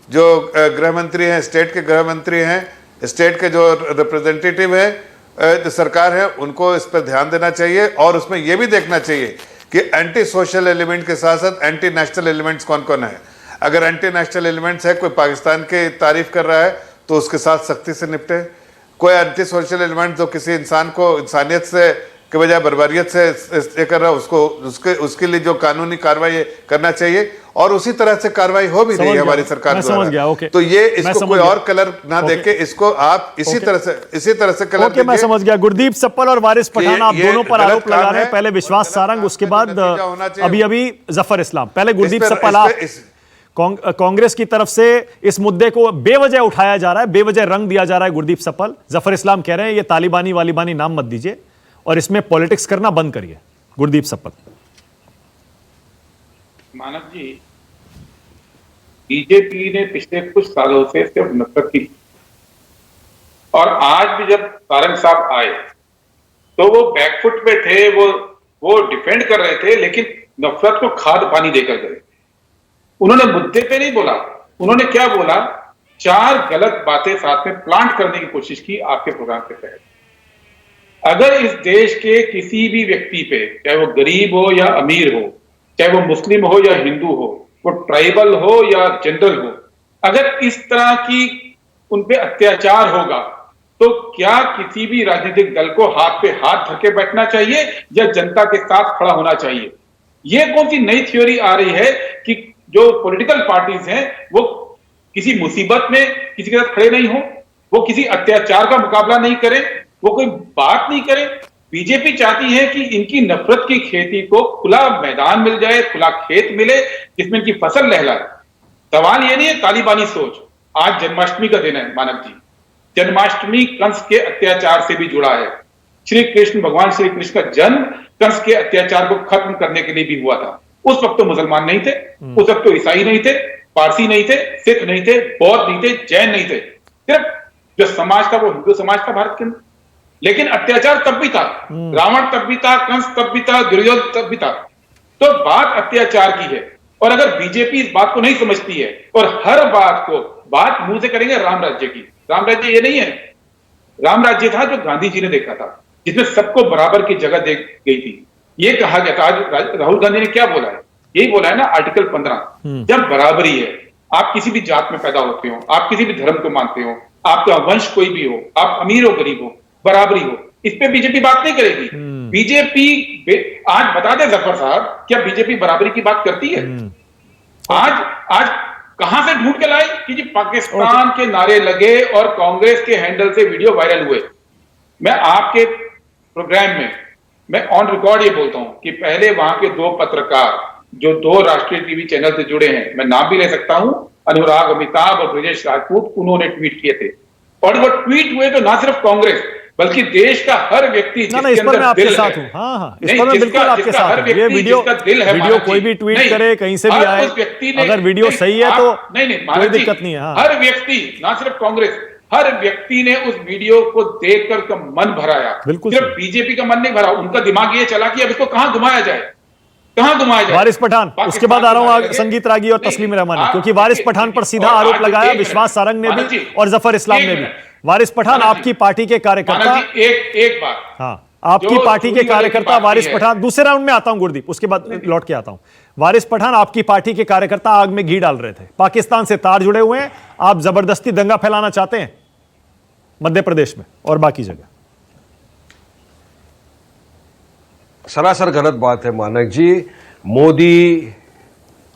जो गृह मंत्री हैं, स्टेट के गृह मंत्री हैं, स्टेट के जो रिप्रेजेंटेटिव हैं, जो सरकार है, उनको इस पर ध्यान देना चाहिए। और उसमें यह भी देखना चाहिए कि एंटी सोशल एलिमेंट के साथ साथ एंटी नेशनल एलिमेंट्स कौन कौन है। अगर एंटी नेशनल एलिमेंट्स है, कोई पाकिस्तान की तारीफ कर रहा है, तो उसके साथ सख्ती से निपटे। कोई एंटी सोशल एलिमेंट जो किसी इंसान को इंसानियत से के बजाय बर्बरियत से ये कर रहा है, उसके लिए जो कानूनी कार्रवाई करना चाहिए। और उसी तरह से कार्रवाई हो भी रही है हमारी सरकार द्वारा। तो ये इसको कोई और कलर ना देके, इसको आप इसी तरह से कलर दीजिए। मैं समझ गया। गुरदीप सप्पल और वारिस पठान, आप दोनों पर आरोप लगा रहे हैं। पहले विश्वास सारंग, उसके बाद अभी जफर इस्लाम। पहले गुरदीप सप्पल, आप कांग्रेस की तरफ से इस मुद्दे को बेवजह उठाया जा रहा है, बेवजह रंग दिया जा रहा है। गुरदीप सप्पल, जफर इस्लाम कह रहे हैं ये तालिबानी वालिबानी नाम मत दीजिए और इसमें पॉलिटिक्स करना बंद करिए। गुरदीप सप्पल। मानव जी, बीजेपी ने पिछले कुछ सालों से सिर्फ नफरत की, और आज भी जब सारंग साहब आए तो वो बैकफुट पे थे, वो डिफेंड कर रहे थे, लेकिन नफरत को खाद पानी देकर गए। उन्होंने मुद्दे पे नहीं बोला। उन्होंने क्या बोला, 4 गलत बातें साथ में प्लांट करने की कोशिश की आपके प्रोग्राम के तहत। अगर इस देश के किसी भी व्यक्ति पे, चाहे वो गरीब हो या अमीर हो, चाहे वो मुस्लिम हो या हिंदू हो, वो ट्राइबल हो या जनरल हो, अगर इस तरह की उन पे अत्याचार होगा तो क्या किसी भी राजनीतिक दल को हाथ पे हाथ धर के बैठना चाहिए या जनता के साथ खड़ा होना चाहिए? ये कौन सी नई थ्योरी आ रही है कि जो पॉलिटिकल पार्टीज हैं वो किसी मुसीबत में किसी के साथ खड़े नहीं हो, वो किसी अत्याचार का मुकाबला नहीं करें, वो कोई बात नहीं करें? बीजेपी चाहती है कि इनकी नफरत की खेती को खुला मैदान मिल जाए, खुला खेत मिले जिसमें इनकी फसल लहलाए। सवाल ये नहीं है तालिबानी सोच। आज जन्माष्टमी का दिन है मानव जी। जन्माष्टमी कंस के अत्याचार से भी जुड़ा है। श्री कृष्ण, भगवान श्री कृष्ण का जन्म कंस के अत्याचार को खत्म करने के लिए भी हुआ था। उस वक्त तो मुसलमान नहीं थे, उस वक्त तो ईसाई नहीं थे, पारसी नहीं थे, सिख नहीं थे, बौद्ध नहीं थे, जैन नहीं थे। सिर्फ जो समाज था वो हिंदू समाज था भारत के अंदर। लेकिन अत्याचार तब भी था, रावण तब भी था, कंस तब भी था, दुर्योधन तब भी था। तो बात अत्याचार की है। और अगर बीजेपी इस बात को नहीं समझती है और हर बात मुंह से करेंगे राम राज्य की। राम राज्य ये नहीं है। राम राज्य था जो गांधी जी ने देखा था, जिसमें सबको बराबर की जगह दी गई थी। ये कहा गया था, आज राहुल गांधी ने क्या बोला है, यही बोला है ना आर्टिकल 15, जब बराबरी है, आप किसी भी जात में पैदा होते हो, आप किसी भी धर्म को मानते हो, आपका वंश कोई भी हो, आप अमीर हो गरीब हो, बराबरी हो, इस पे बीजेपी बात नहीं करेगी। बीजेपी आज बता दे जफर साहब, क्या बीजेपी बराबरी की बात करती है? आज कहां से ढूंढ के लाए कि जी पाकिस्तान के नारे लगे और कांग्रेस के हैंडल से वीडियो वायरल हुए। मैं आपके प्रोग्राम में मैं ऑन रिकॉर्ड ये बोलता हूं कि पहले वहां के दो पत्रकार जो 2 राष्ट्रीय टीवी चैनल से जुड़े हैं, मैं नाम भी ले सकता हूं, अनुराग अमिताभ और ब्रजेश राजपूत, उन्होंने ट्वीट किए थे। और वो ट्वीट हुए तो ना सिर्फ कांग्रेस बल्कि देश का हर व्यक्ति ना, इस पर मैं आपके साथ हूं। हाँ हाँ, इस पर मैं बिल्कुल आपके साथ हूं। ये वीडियो कोई भी ट्वीट करे, कहीं से भी आए, अगर वीडियो सही है तो कोई दिक्कत नहीं है। हाँ। हर व्यक्ति, ना सिर्फ कांग्रेस, हर व्यक्ति ने उस वीडियो को देखकर उसका मन भराया। बिल्कुल सिर्फ बीजेपी का मन नहीं भरा, उनका दिमाग ये चला कि अब इसको कहां घुमाया जाए, कहां घुमाया जाए। वारिस पठान, उसके बाद आ रहा हूं संगीत रागी और तस्लीम रहमानी, क्योंकि वारिस पठान पर सीधा आरोप लगाया विश्वास सारंग ने भी और जफर इस्लाम ने भी। वारिस पठान, आपकी पार्टी के कार्यकर्ता, एक बात, हाँ, आपकी पार्टी के कार्यकर्ता वारिस पठान, दूसरे राउंड में आता हूं गुरदीप, उसके बाद लौट के आता हूं। वारिस पठान, आपकी पार्टी के कार्यकर्ता आग में घी डाल रहे थे, पाकिस्तान से तार जुड़े हुए हैं, आप जबरदस्ती दंगा फैलाना चाहते हैं मध्य प्रदेश में और बाकी जगह। सरासर गलत बात है मानक जी। मोदी,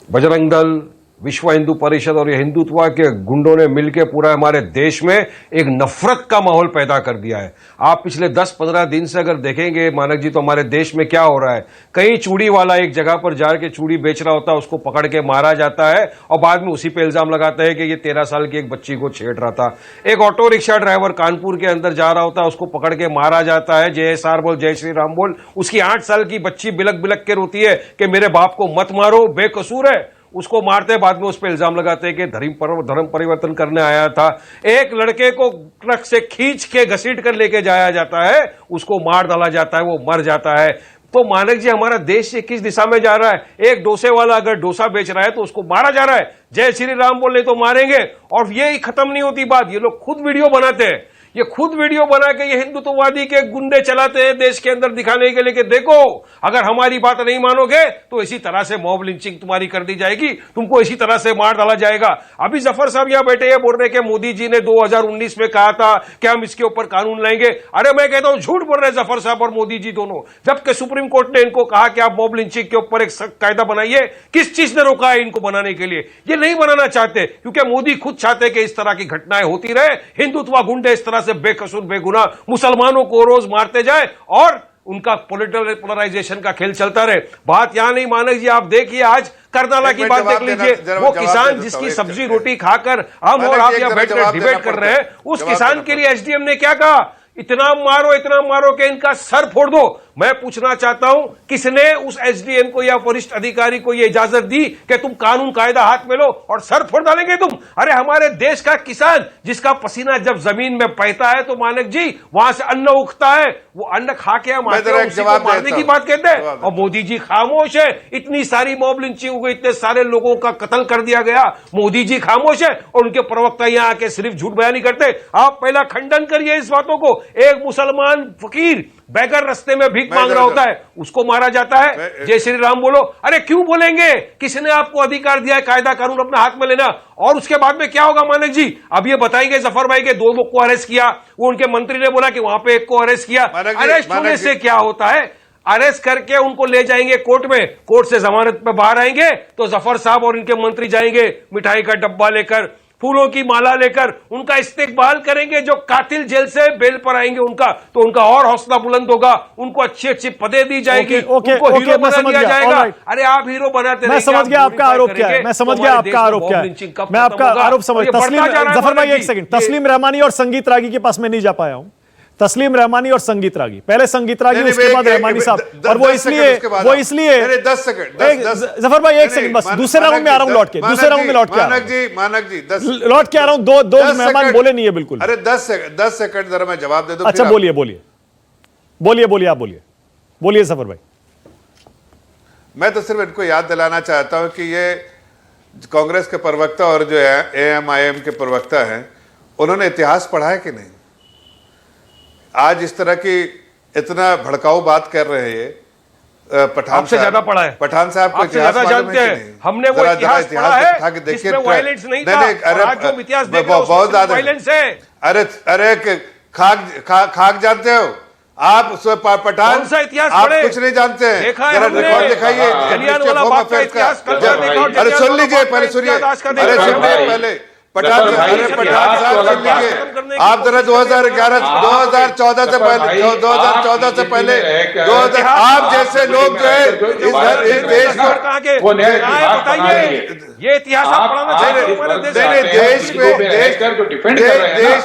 बजरंग दल, विश्व हिंदू परिषद और ये हिंदुत्व के गुंडों ने मिलकर पूरा हमारे देश में एक नफरत का माहौल पैदा कर दिया है। आप पिछले 10-15 दिन से अगर देखेंगे मानक जी, तो हमारे देश में क्या हो रहा है, कहीं चूड़ी वाला एक जगह पर जाके चूड़ी बेच रहा होता है, उसको पकड़ के मारा जाता है और बाद में उसी पे इल्जाम लगाता है कि ये 13 साल की एक बच्ची को छेड़ रहा था। एक ऑटो रिक्शा ड्राइवर कानपुर के अंदर जा रहा होता है, उसको पकड़ के मारा जाता है, JSR बोल, जय श्री राम बोल, उसकी 8 साल की बच्ची बिलक बिलक के रोती है कि मेरे बाप को मत मारो, बेकसूर है, उसको मारते, बाद में उस पर इल्जाम लगाते हैं कि धर्म परिवर्तन करने आया था। एक लड़के को ट्रक से खींच के घसीट कर लेके जाया जाता है, उसको मार डाला जाता है, वो मर जाता है। तो मानक जी, हमारा देश ये किस दिशा में जा रहा है? एक डोसे वाला अगर डोसा बेच रहा है तो उसको मारा जा रहा है, जय श्री राम बोले तो मारेंगे। और ये खत्म नहीं होती बात, ये लोग खुद वीडियो बनाते हैं, ये खुद वीडियो बना के ये हिंदुत्ववादी के गुंडे चलाते हैं देश के अंदर, दिखाने के लिए कि देखो अगर हमारी बात नहीं मानोगे तो इसी तरह से मॉब लिंचिंग तुम्हारी कर दी जाएगी, तुमको इसी तरह से मार डाला जाएगा। अभी जफर साहब यहां बैठे हैं, बोल रहे कि मोदी जी ने 2019 में कहा था कि हम इसके ऊपर कानून लाएंगे। अरे मैं कहता हूं झूठ बोल रहे हैं जफर साहब और मोदी जी दोनों, जबकि सुप्रीम कोर्ट ने इनको कहा कि आप मॉब लिंचिंग के ऊपर एक सख्त कायदा बनाइए। किस चीज ने रोका है इनको बनाने के लिए? ये नहीं बनाना चाहते, क्योंकि मोदी खुद चाहते कि इस तरह की घटनाएं होती रहे, हिंदुत्व गुंडे इस तरह से बेकसूर बेगुनाह मुसलमानों को रोज मारते जाए और उनका पॉलिटिकल पोलराइजेशन का खेल चलता रहे। बात यहां नहीं मानक जी, आप देखिए आज करनाला की बात देख लीजिए, वो किसान जिसकी सब्जी रोटी खाकर हम और आप यहां बैठकर डिबेट कर रहे हैं, उस किसान के लिए एसडीएम ने क्या कहा? इतना मारो कि इनका सर फोड़ दो। मैं पूछना चाहता हूं, किसने उस एसडीएम को या वरिष्ठ अधिकारी को यह इजाजत दी कि तुम कानून कायदा हाथ में लो और सर फोड़ डालेंगे तुम? अरे हमारे देश का किसान जिसका पसीना जब जमीन में बहता है तो मानक जी वहां से अन्न उगता है, वो अन्न खा के हम आते हैं, उसी को मारने की बात कहते हैं। और मोदी जी खामोश है, इतनी सारी मॉब लिंचिंग हो गई, इतने सारे लोगों का कत्ल कर दिया गया, मोदी जी खामोश है और उनके प्रवक्ता यहां आके सिर्फ झूठ बयानी करते। आप पहला खंडन करिए इस बातों को। एक मुसलमान फकीर बैगर रास्ते में भीख मांग रहा होता है, उसको मारा जाता है, जय श्री राम बोलो। अरे क्यों बोलेंगे? किसने आपको अधिकार दिया है कायदा कानून अपना हाथ में लेना? और उसके बाद में क्या होगा मानक जी? अब ये बताएंगे जफर भाई के 2 लोग को अरेस्ट किया, वो उनके मंत्री ने बोला कि वहां पे एक को अरेस्ट किया। अरेस्ट होने से क्या होता है? अरेस्ट करके उनको ले जाएंगे कोर्ट में, कोर्ट से जमानत पे बाहर आएंगे तो जफर साहब और इनके मंत्री जाएंगे मिठाई का डब्बा लेकर, फूलों की माला लेकर उनका इस्तेकबाल करेंगे। जो कातिल जेल से बेल पर आएंगे उनका, तो उनका और हौसला बुलंद होगा, उनको अच्छी अच्छी पदे दी जाएगी, उनको हीरो बना दिया जाएगा। अरे आप हीरो बनाते, मैं समझ गया आपका आरोप क्या है, मैं समझ गया आपका आरोप क्या है, मैं आपका आरोप समझ। जफर भाई एक सेकंड, तस्लीम रहमानी और संगीत रागी के पास मैं नहीं जा पाया हूं। तस्लीम रहमानी और संगीत रागी, पहले संगीत रागी उसके बाद रहमानी साहब, और वो इसलिए 10 सेकंड जफर भाई एक सेकंड बस, दूसरे राउंड में आ रहा हूं लौट के, दूसरे राउंड में लौट के मानक जी लौट के आ रहा हूं। दो मेहमान बोले नहीं है बिल्कुल। अरे 10 सेकंड जरा मैं जवाब दे दूं। अच्छा बोलिए आप बोलिए जफर भाई। मैं तो सिर्फ इनको याद दिलाना चाहता हूं कि ये कांग्रेस के प्रवक्ता और जो AMIM के प्रवक्ता हैं, उन्होंने इतिहास पढ़ा है कि नहीं? आज इस तरह की इतना भड़काऊ बात कर रहे हैं। पठान से ज्यादा पढ़ा है, पठान साहब को इतिहास जानते हैं। हमने वो इतिहास पढ़ा है जिसमें वायलेंस नहीं था, आज जो इतिहास देख रहे हो बहुत ज्यादा वायलेंस है। अरे खाक जानते हो? आप पठान, कौन सा इतिहास आप पढ़े? कुछ नहीं जानते हैं। देखा है जरा हमने। रिकॉर्ड दिखाइए जलियांवाला बाग का इतिहास कल का देखा और अरे सुन जलियांवाला लीजिए, बाग का पहले सुनिए, इतिहास का अरे देखा। सुनिए पहले पठान, अरे पठान साहब सुन लीजिए, आप जरा 2011 2014 से पहले 2014 से पहले 2000 आप जैसे लोग जो है इस देश को बताइए, ये इतिहास आप पढ़ाना चाहते हो हमारे देश नहीं, में? देश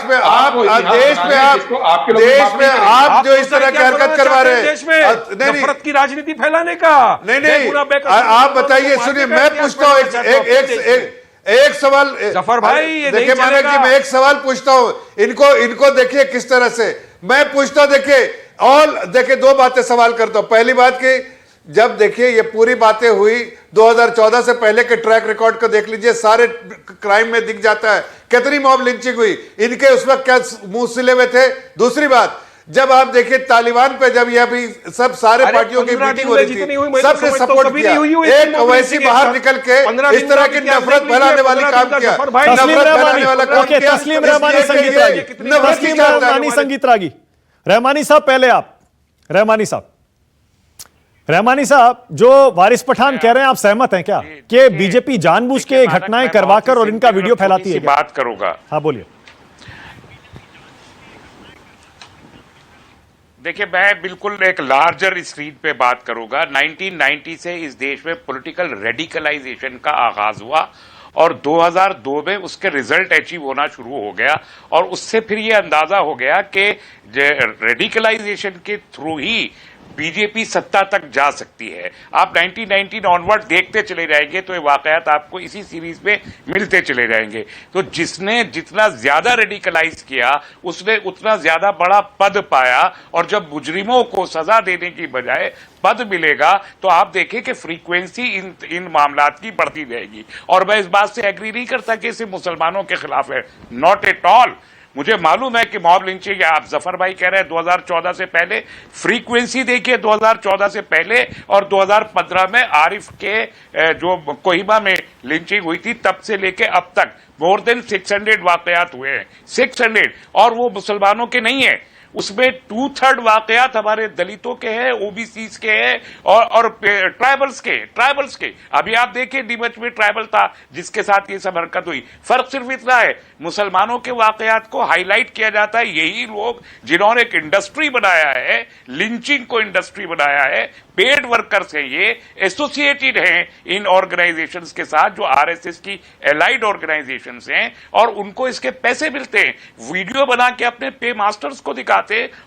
में आप जो इस तरह की हरकत करवा रहे हैं, देश में नफरत की राजनीति फैलाने का। नहीं, आप बताइए, सुनिए, मैं पूछता हूँ एक सवाल। जफर भाई, ये देखिए मानक जी, मैं एक सवाल पूछता हूँ, इनको देखिए किस तरह से मैं पूछता हूँ। देखिए दो बातें सवाल करता हूँ। पहली बात कि जब देखिए ये पूरी बातें हुई 2014 से पहले के ट्रैक रिकॉर्ड को देख लीजिए, सारे क्राइम में दिख जाता है कितनी मॉब लिंचिंग हुई, इनके उस वक्त क्या मुंह सिले हुए थे। दूसरी बात, जब आप देखिए तालिबान पे जब यह भी सब सारे पार्टियों की मीटिंग हो रही थी, सबने सपोर्ट किया, एक ओवैसी बाहर निकल के इस तरह की नफरत फैलाने वाली काम किया, नफरत फैलाने वाला काम किया। तस्लीम रहमानी संगीत रागी, तस्लीम रहमानी संगीत रागी, रहमानी साहब पहले आप, रहमानी साहब, जो वारिस पठान कह रहे हैं, आप सहमत हैं क्या कि बीजेपी जानबूझ के घटनाएं करवाकर और इनका वीडियो फैलाती है? बात करूंगा। हाँ बोलिए। देखिए, मैं बिल्कुल एक लार्जर स्क्रीन पे बात करूंगा। 1990 से इस देश में पॉलिटिकल रेडिकलाइजेशन का आगाज हुआ और 2002 में उसके रिजल्ट अचीव होना शुरू हो गया और उससे फिर ये अंदाजा हो गया कि रेडिकलाइजेशन के थ्रू ही बीजेपी सत्ता तक जा सकती है। आप 1919 ऑनवर्ड देखते चले जाएंगे तो ये वाकयात आपको इसी सीरीज में मिलते चले जाएंगे। तो जिसने जितना ज्यादा रेडिकलाइज किया उसने उतना ज्यादा बड़ा पद पाया, और जब मुजरिमों को सजा देने की बजाय पद मिलेगा तो आप देखें कि फ्रीक्वेंसी इन मामलात की बढ़ती जाएगी। और मैं इस बात से एग्री नहीं करता कि इसे मुसलमानों के खिलाफ है, नॉट एट ऑल। मुझे मालूम है कि मॉब लिंचिंग, आप जफर भाई कह रहे हैं 2014 से पहले, फ्रीक्वेंसी देखिए 2014 से पहले और 2015 में आरिफ के जो कोहिमा में लिंचिंग हुई थी तब से लेके अब तक मोर देन 600 वाकयात हुए हैं, 600, और वो मुसलमानों के नहीं है। उसमें 2/3 वाकयात हमारे दलितों के हैं, ओबीसीज के हैं और ट्राइबल्स के। अभी आप देखिए नीमच में ट्राइबल था जिसके साथ ये सब हरकत हुई। फर्क सिर्फ इतना है, मुसलमानों के वाकयात को हाईलाइट किया जाता है। यही लोग जिन्होंने एक इंडस्ट्री बनाया है, लिंचिंग को इंडस्ट्री बनाया है, पेड वर्कर्स हैं, ये एसोसिएटेड हैं इन ऑर्गेनाइजेशंस के साथ जो आरएसएस की एलाइड ऑर्गेनाइजेशंस हैं, और उनको इसके पैसे मिलते हैं। वीडियो बना के अपने पे मास्टर्स को दिखाते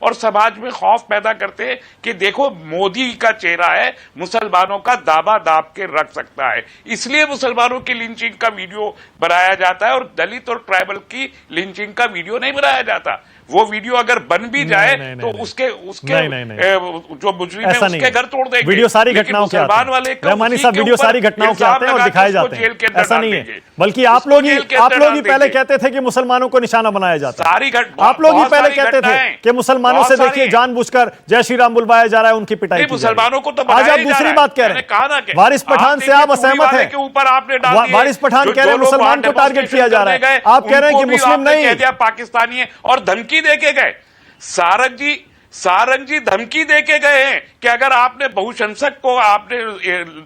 और समाज में खौफ पैदा करते कि देखो मोदी का चेहरा है, मुसलमानों का दावा दाब के रख सकता है। इसलिए मुसलमानों की लिंचिंग का वीडियो बनाया जाता है और दलित और ट्राइबल की लिंचिंग का वीडियो नहीं बनाया जाता। वो वीडियो अगर बन भी जाए तो उसके जो मुजरिम है उसके घर तोड़ देंगे। वीडियो सारी घटनाओं के आते हैं, रहमानी साहब, वीडियो सारी घटनाओं के आते हैं और दिखाए जाते हैं, ऐसा नहीं है। बल्कि आप लोग ही पहले कहते थे कि मुसलमानों को निशाना बनाया जाता है। आप लोग ही पहले कहते थे कि मुसलमानों से देखिए जानबूझकर जय श्री राम बुलवाया जा रहा है, उनकी पिटाई। मुसलमानों को तो आज आप दूसरी बात कह रहे हैं। वारिस पठान से आप असहमत हैं। वारिस पठान कह रहे हैं मुसलमान को टारगेट किया जा रहा है, आप कह रहे हैं कि मुस्लिम नहीं, पाकिस्तानी है, और धमकी देके गए। सारंग जी धमकी देके गए हैं कि अगर आपने बहुशंसक को आपने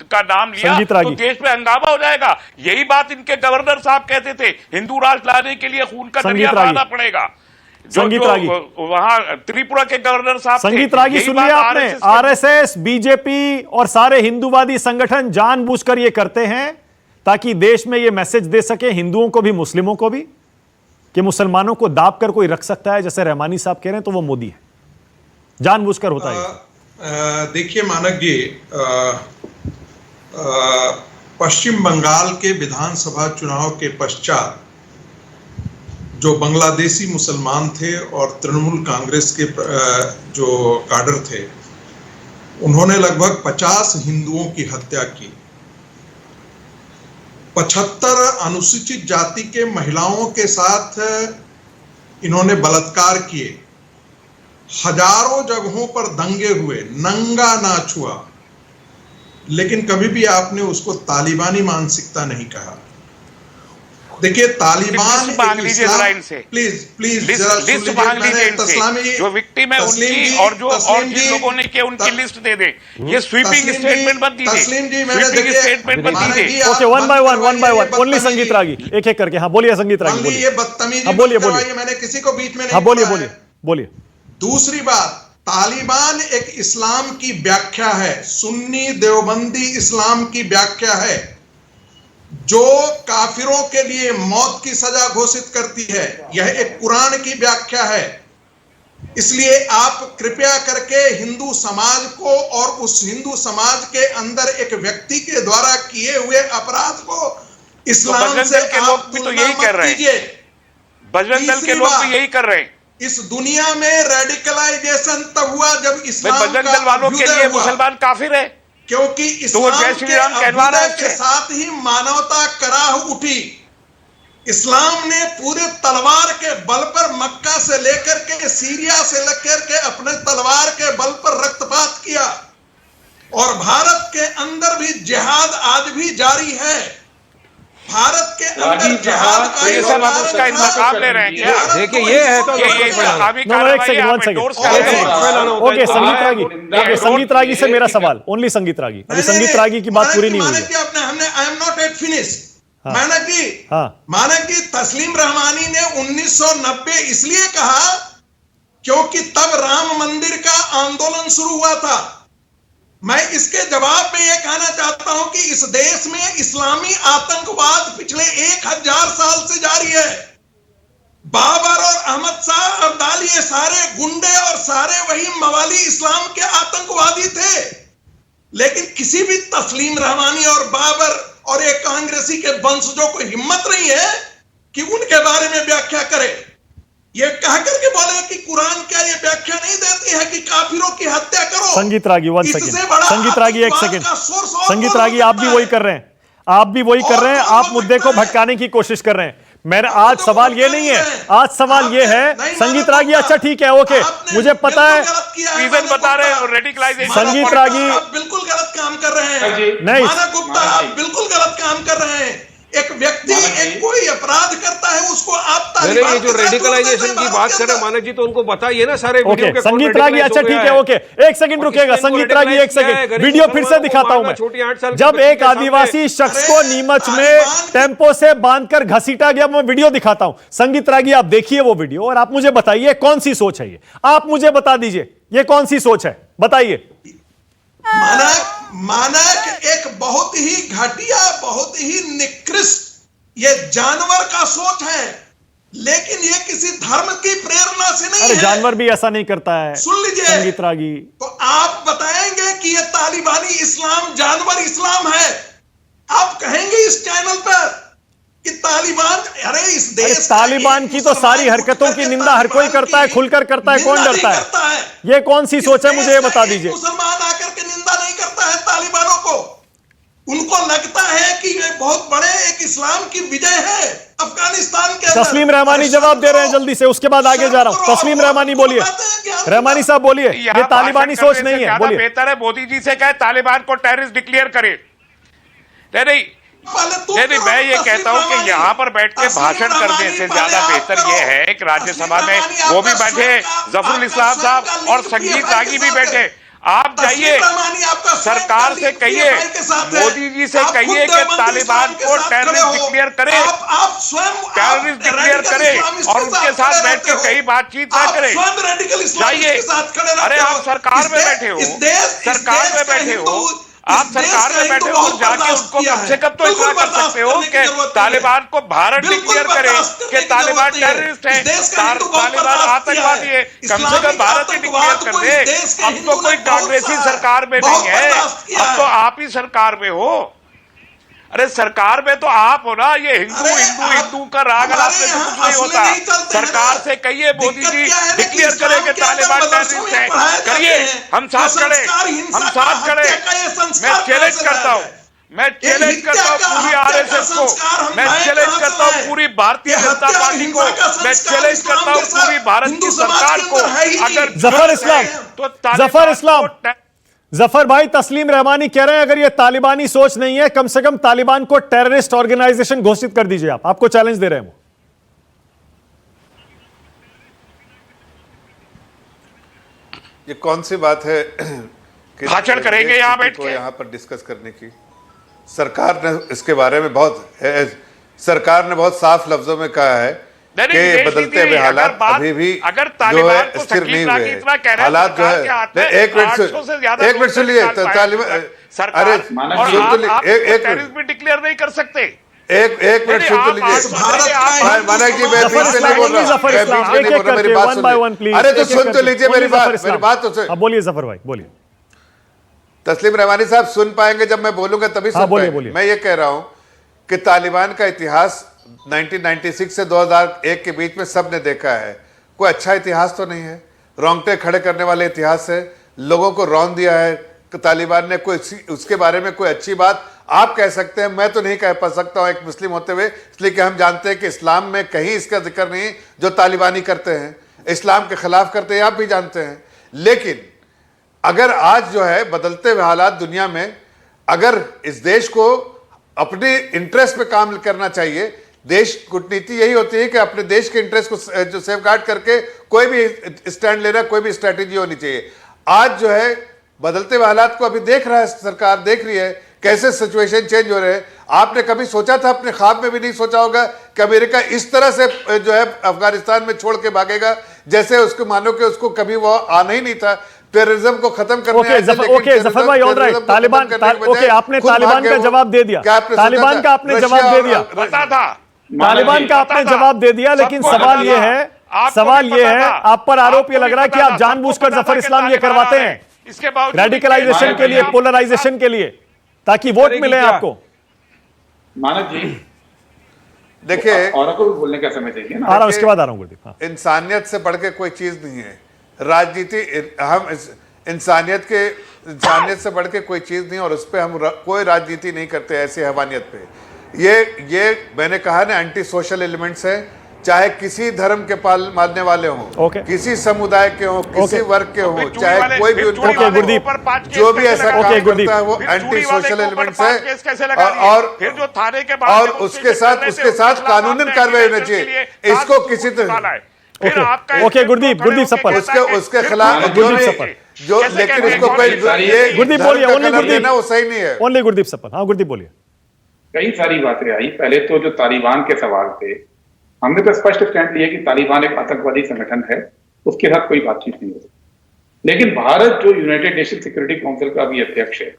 का नाम लिया तो देश में हंगामा हो जाएगा। यही बात इनके गवर्नर साहब कहते थे, हिंदू राष्ट्र लाने के लिए खून का दरिया बहाना पड़ेगा। संगीत रागी वहां त्रिपुरा के गवर्नर साहब, संगीत रागी सुनिए आपने, आरएसएस, बीजेपी और सारे हिंदूवादी संगठन जानबूझकर ये करते हैं ताकि देश में ये मैसेज दे सके हिंदुओं को भी मुस्लिमों को भी कि मुसलमानों को दाब कर कोई रख सकता है, जैसे रहमानी साहब कह रहे हैं, तो वो मोदी है, जानबूझकर होता है। देखिए मानक जी, पश्चिम बंगाल के विधानसभा चुनाव के पश्चात जो बांग्लादेशी मुसलमान थे और तृणमूल कांग्रेस के जो काडर थे, उन्होंने लगभग 50 हिंदुओं की हत्या की। 75 अनुसूचित जाति के महिलाओं के साथ इन्होंने बलात्कार किए। हजारों जगहों पर दंगे हुए, नंगा नाच हुआ, लेकिन कभी भी आपने उसको तालिबानी मानसिकता नहीं कहा। देखिए तालिबान लिस्ट मांग लीजिए जरा इनसे, प्लीज लिस्ट मांग लीजिए इनसे, जो विक्टिम है उनकी और जिन लोगों ने किया उनकी लिस्ट दे दें। ये स्वीपिंग स्टेटमेंट मत दीजिए, स्वीपिंग स्टेटमेंट मत दीजिए। Okay, one by one only संगीत रागी, एक एक करके। हाँ बोलिए संगीत रागी, बोलिए। ये बदतमीजी हाँ बोलिए, मैंने किसी को बीच में नहीं हाँ बोलिए बोला है। बोलिए। दूसरी बात, तालिबान एक इस्लाम की व्याख्या है, सुन्नी देवबंदी इस्लाम की व्याख्या है, जो काफिरों के लिए मौत की सजा घोषित करती है। यह एक कुरान की व्याख्या है। इसलिए आप कृपया करके हिंदू समाज को और उस हिंदू समाज के अंदर एक व्यक्ति के द्वारा किए हुए अपराध को इस्लाम से के लोग भी तो यही कर रहे हैं, बजरंग दल के लोग भी यही कर रहे हैं। इस दुनिया में रेडिकलाइजेशन तब हुआ जब इस्लाम बजरंग दल वालों के लिए मुसलमान काफिर है, क्योंकि इस्लाम के साथ ही मानवता कराह उठी। इस्लाम ने पूरे तलवार के बल पर मक्का से लेकर के सीरिया से लेकर के अपने तलवार के बल पर रक्तपात किया, और भारत के अंदर भी जिहाद आज भी जारी है। भारत के अंदर जिहाद का ये सब हम उसका इंतजाम ले रहे हैं क्या? देखिए ये है तो ओके संगीत रागी से मेरा सवाल, ओनली संगीत रागी, अभी संगीत रागी की बात पूरी नहीं हुई है। I am not at finish. मानक जी तस्लीम रहमानी ने 1990 इसलिए कहा क्योंकि तब राम मंदिर का आंदोलन शुरू हुआ था। मैं इसके जवाब में यह कहना चाहता हूं कि इस देश में इस्लामी आतंकवाद पिछले 1000 साल से जारी है। बाबर और अहमद शाह अब्दाली ये सारे गुंडे और सारे वही मवाली इस्लाम के आतंकवादी थे, लेकिन किसी भी तस्लीम रहमानी और बाबर और एक कांग्रेसी के वंशजों को हिम्मत नहीं है कि उनके बारे में व्याख्या करे। ये कह करके बोले कि कुरान क्या ये व्याख्या नहीं देती है कि काफिरों की हत्या करो। संगीत रागी 1 सेकंड, संगीत रागी 1 सेकंड, संगीत रागी आप भी वही कर रहे हैं, आप भी वही कर रहे हैं, आप मुद्दे को भटकाने की कोशिश कर रहे हैं। मेरा आज सवाल ये नहीं है, आज सवाल ये है संगीत रागी, अच्छा ठीक है ओके, मुझे पता है रीजन बता रहे हैं, रेडिकलाइजेशन संगीत रागी बिल्कुल गलत काम कर रहे हैं। नहीं मानक गुप्ता आप बिल्कुल गलत काम कर रहे हैं। एक व्यक्ति एक कोई अपराध करता है उसको आप तालिबान ये जो रेडिकलाइजेशन की बात करें मानक जी, तो उनको बताइए ना सारे वीडियो के। संगीत रागी अच्छा ठीक है ओके, एक सेकंड रुकेगा संगीत रागी, एक सेकंड, वीडियो फिर से दिखाता हूं मैं। जब एक आदिवासी शख्स को नीमच में टेम्पो से बांधकर घसीटा गया, मैं वीडियो दिखाता हूं। संगीत रागी आप देखिए वो वीडियो और आप मुझे बताइए कौन सी सोच है ये, आप मुझे बता दीजिए ये कौन सी सोच है, बताइए। मानक एक बहुत ही घटिया, बहुत ही निकृष्ट, ये जानवर का सोच है, लेकिन ये किसी धर्म की प्रेरणा से नहीं है। जानवर भी ऐसा नहीं करता है। सुन लीजिए संगीत रागी, तो आप बताएंगे कि ये तालिबानी इस्लाम जानवर इस्लाम है? आप कहेंगे इस चैनल पर कि तालिबान, अरे इस देश तालिबान की तो सारी हरकतों की निंदा हर कोई करता है, खुलकर करता है, कौन डरता है? ये कौन सी सोच है, मुझे ये बता दीजिए। मुसलमान आकर के निंदा नहीं करता है तालिबानों को, उनको लगता है कि ये बहुत बड़े एक इस्लाम की विजय है अफगानिस्तान के अंदर। तस्लीम रहमानी जवाब दे रहे हैं जल्दी से, उसके बाद आगे जा रहा हूं। तस्लीम रहमानी बोलिए, रहमानी साहब बोलिए, ये तालिबानी सोच नहीं है, बोलिए। बेहतर है मोदी जी से कहे तालिबान को टेररिस्ट डिक्लेयर करे। नहीं, मैं ये कहता हूं कि यहाँ पर बैठ के भाषण करने से ज्यादा बेहतर ये है कि राज्यसभा में वो भी बैठे, जफरुल इस्लाम साहब और संगीत रागी भी बैठे। आप जाइए सरकार से कहिए, मोदी जी से कहिए कि तालिबान को टेररिस्ट डिक्लेयर करे, टेररिस्ट डिक्लेयर करे और उनके साथ बैठ के कहीं बातचीत ना करे। जाइए, अरे आप सरकार में बैठे हो, सरकार में बैठे हो, आप सरकार में बैठे हो, जाके उनको कम से कम तो इतना कर सकते हो कि तालिबान को भारत डिक्लेयर करे कि तालिबान टेररिस्ट है, तालिबान आतंकवादी है, कम से कम भारत ही डिक्लेयर कर दे। अब तो कोई कांग्रेसी सरकार में नहीं है, अब तो आप ही सरकार में हो। अरे सरकार में तो आप हो ना, ये हिंदू का राग आपने तो कुछ नहीं होता। सरकार से कहिए मोदी जी डिक्लेयर करें कि तालिबान टेररिस्ट है, करिए, हम साथ खड़े, हम साथ खड़े। मैं चैलेंज करता हूँ, मैं चैलेंज करता हूँ पूरी आरएसएस को, मैं चैलेंज करता हूँ पूरी भारतीय जनता पार्टी को, मैं चैलेंज करता हूँ पूरी भारत की सरकार को। अगर जफर इस्लाम, जफर भाई, तस्लीम रहमानी कह रहे हैं अगर ये तालिबानी सोच नहीं है, कम से कम तालिबान को टेररिस्ट ऑर्गेनाइजेशन घोषित कर दीजिए। आपको चैलेंज दे रहे हैं वो। ये कौन सी बात है कि भाषण करेंगे यहाँ बैठ के? यहाँ पर डिस्कस करने की सरकार ने इसके बारे में सरकार ने बहुत साफ लफ्जों में कहा है कि बदलते हुए हालात अभी भी अगर जो है स्थिर नहीं हुए हैं। हालात जो है, एक मिनट सुनिए, अरे डिक्लेयर नहीं कर सकते। एक मिनट सुन तो लीजिए मानक जी, मैं बीच में नहीं बोल रहा, मैं बीच में नहीं बोल रहा, मेरी बात सुन। अरे तो सुन तो लीजिए मेरी बात तो सुन। बोलिए जफर भाई, बोलिए। तस्लीम रहमानी साहब सुन पाएंगे जब मैं बोलूंगा तभी सुन पाएंगे। मैं ये कह रहा हूं कि तालिबान का इतिहास 1996 से 2001 के बीच में सबने देखा है। कोई अच्छा इतिहास तो नहीं है, रोंगटे खड़े करने वाले इतिहास है। लोगों को रौंद दिया है तालिबान ने। कोई उसके बारे में कोई अच्छी बात आप कह सकते हैं, मैं तो नहीं कह पा सकता हूं एक मुस्लिम होते हुए, इसलिए कि हम जानते हैं कि इस्लाम में कहीं इसका जिक्र नहीं जो तालिबानी करते हैं, इस्लाम के खिलाफ करते हैं, आप भी जानते हैं। लेकिन अगर आज जो है बदलते हुए हालात दुनिया में, अगर इस देश को अपने इंटरेस्ट पे काम करना चाहिए, देश कूटनीति यही होती है कि अपने देश के इंटरेस्ट को जो सेफगार्ड करके कोई भी स्टैंड लेना, कोई भी स्ट्रैटेजी होनी चाहिए। आज जो है बदलते हुए हालात को अभी देख रहा है, सरकार देख रही है कैसे सिचुएशन चेंज हो रहे हैं। आपने कभी सोचा था, अपने ख्वाब में भी नहीं सोचा होगा कि अमेरिका इस तरह से जो है अफगानिस्तान में छोड़ के भागेगा, जैसे उसको मानो कि उसको कभी वो आना ही नहीं था। टेररिज्म को खत्म करने जफर भाई, ऑलराइट, तालिबान आपने तालिबान का जवाब दे दिया, तालिबान का आपने जवाब दे दिया, तालिबान का आपने जवाब दे दिया। लेकिन सवाल ये है, आप पर आरोप ये लग रहा है कि आप जानबूझकर जफर इस्लाम ये करवाते हैं रेडिकलाइजेशन के लिए, पोलराइजेशन के लिए, ताकि वोट मिले आपको। मानक जी देखिए, औरों को भी बोलने का समय चाहिए ना। आ रहा हूं, उसके बाद आ रहा हूं गुरदीप। इंसानियत से बढ़ के कोई चीज नहीं है राजनीति। हम इंसानियत से बढ़ के कोई चीज नहीं, और उस पर हम कोई राजनीति नहीं करते ऐसी हैवानियत पे। ये मैंने कहा ना, एंटी सोशल एलिमेंट्स है, चाहे किसी धर्म के मानने वाले हों, किसी समुदाय के हों, किसी वर्ग के हों, चाहे कोई भी उनके गुरदीप जो भी ऐसा काम करता है वो एंटी सोशल एलिमेंट्स है। और उसके साथ कानूनन कार्रवाई होनी चाहिए। इसको किसी तरह ओके गुरदीप सप्पल उसके खिलाफ जो लेकिन उसको कोई गुरदीप बोलिए, ओनली गुरदीप, वो सही नहीं है। Only Gurdeep supple. हाँ गुरदीप बोलिए। कई सारी बातें आई। पहले तो जो तालिबान के सवाल थे, हमने तो स्पष्ट स्टैंड लिया कि तालिबान एक आतंकवादी संगठन है, उसके साथ कोई बातचीत नहीं हो सकती। लेकिन भारत जो यूनाइटेड नेशन सिक्योरिटी काउंसिल का भी अध्यक्ष है,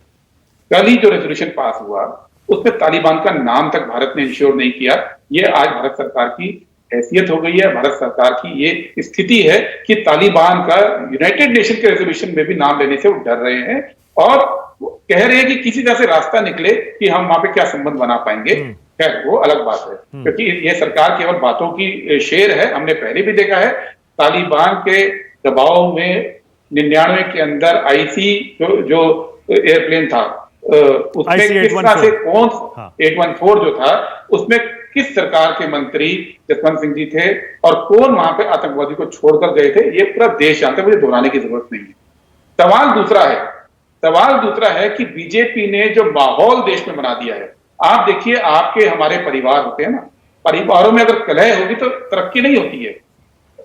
कल ही जो रेजोल्यूशन पास हुआ उसमें तालिबान का नाम तक भारत ने इंश्योर नहीं किया। ये आज भारत सरकार की हैसियत हो गई है, भारत सरकार की ये स्थिति है कि तालिबान का यूनाइटेड नेशन के रेजोल्यूशन में भी नाम लेने से वो डर रहे हैं और कह रहे हैं कि किसी तरह से रास्ता निकले कि हम वहां पे क्या संबंध बना पाएंगे। खैर वो अलग बात है, क्योंकि ये सरकार केवल बातों की शेर है। हमने पहले भी देखा है तालिबान के दबाव में 99 के अंदर आईसी जो एयरप्लेन था उसमें किस तरह से कौन 814 जो था उसमें किस सरकार के मंत्री जसवंत सिंह जी थे और कौन वहां पे आतंकवादी को छोड़कर गए थे, ये पूरा देश जानता है, मुझे दोहराने की जरूरत नहीं है। सवाल दूसरा है कि बीजेपी ने जो माहौल देश में बना दिया है। आप देखिए, आपके हमारे परिवार होते हैं ना, परिवारों में अगर कलह होगी तो तरक्की नहीं होती है।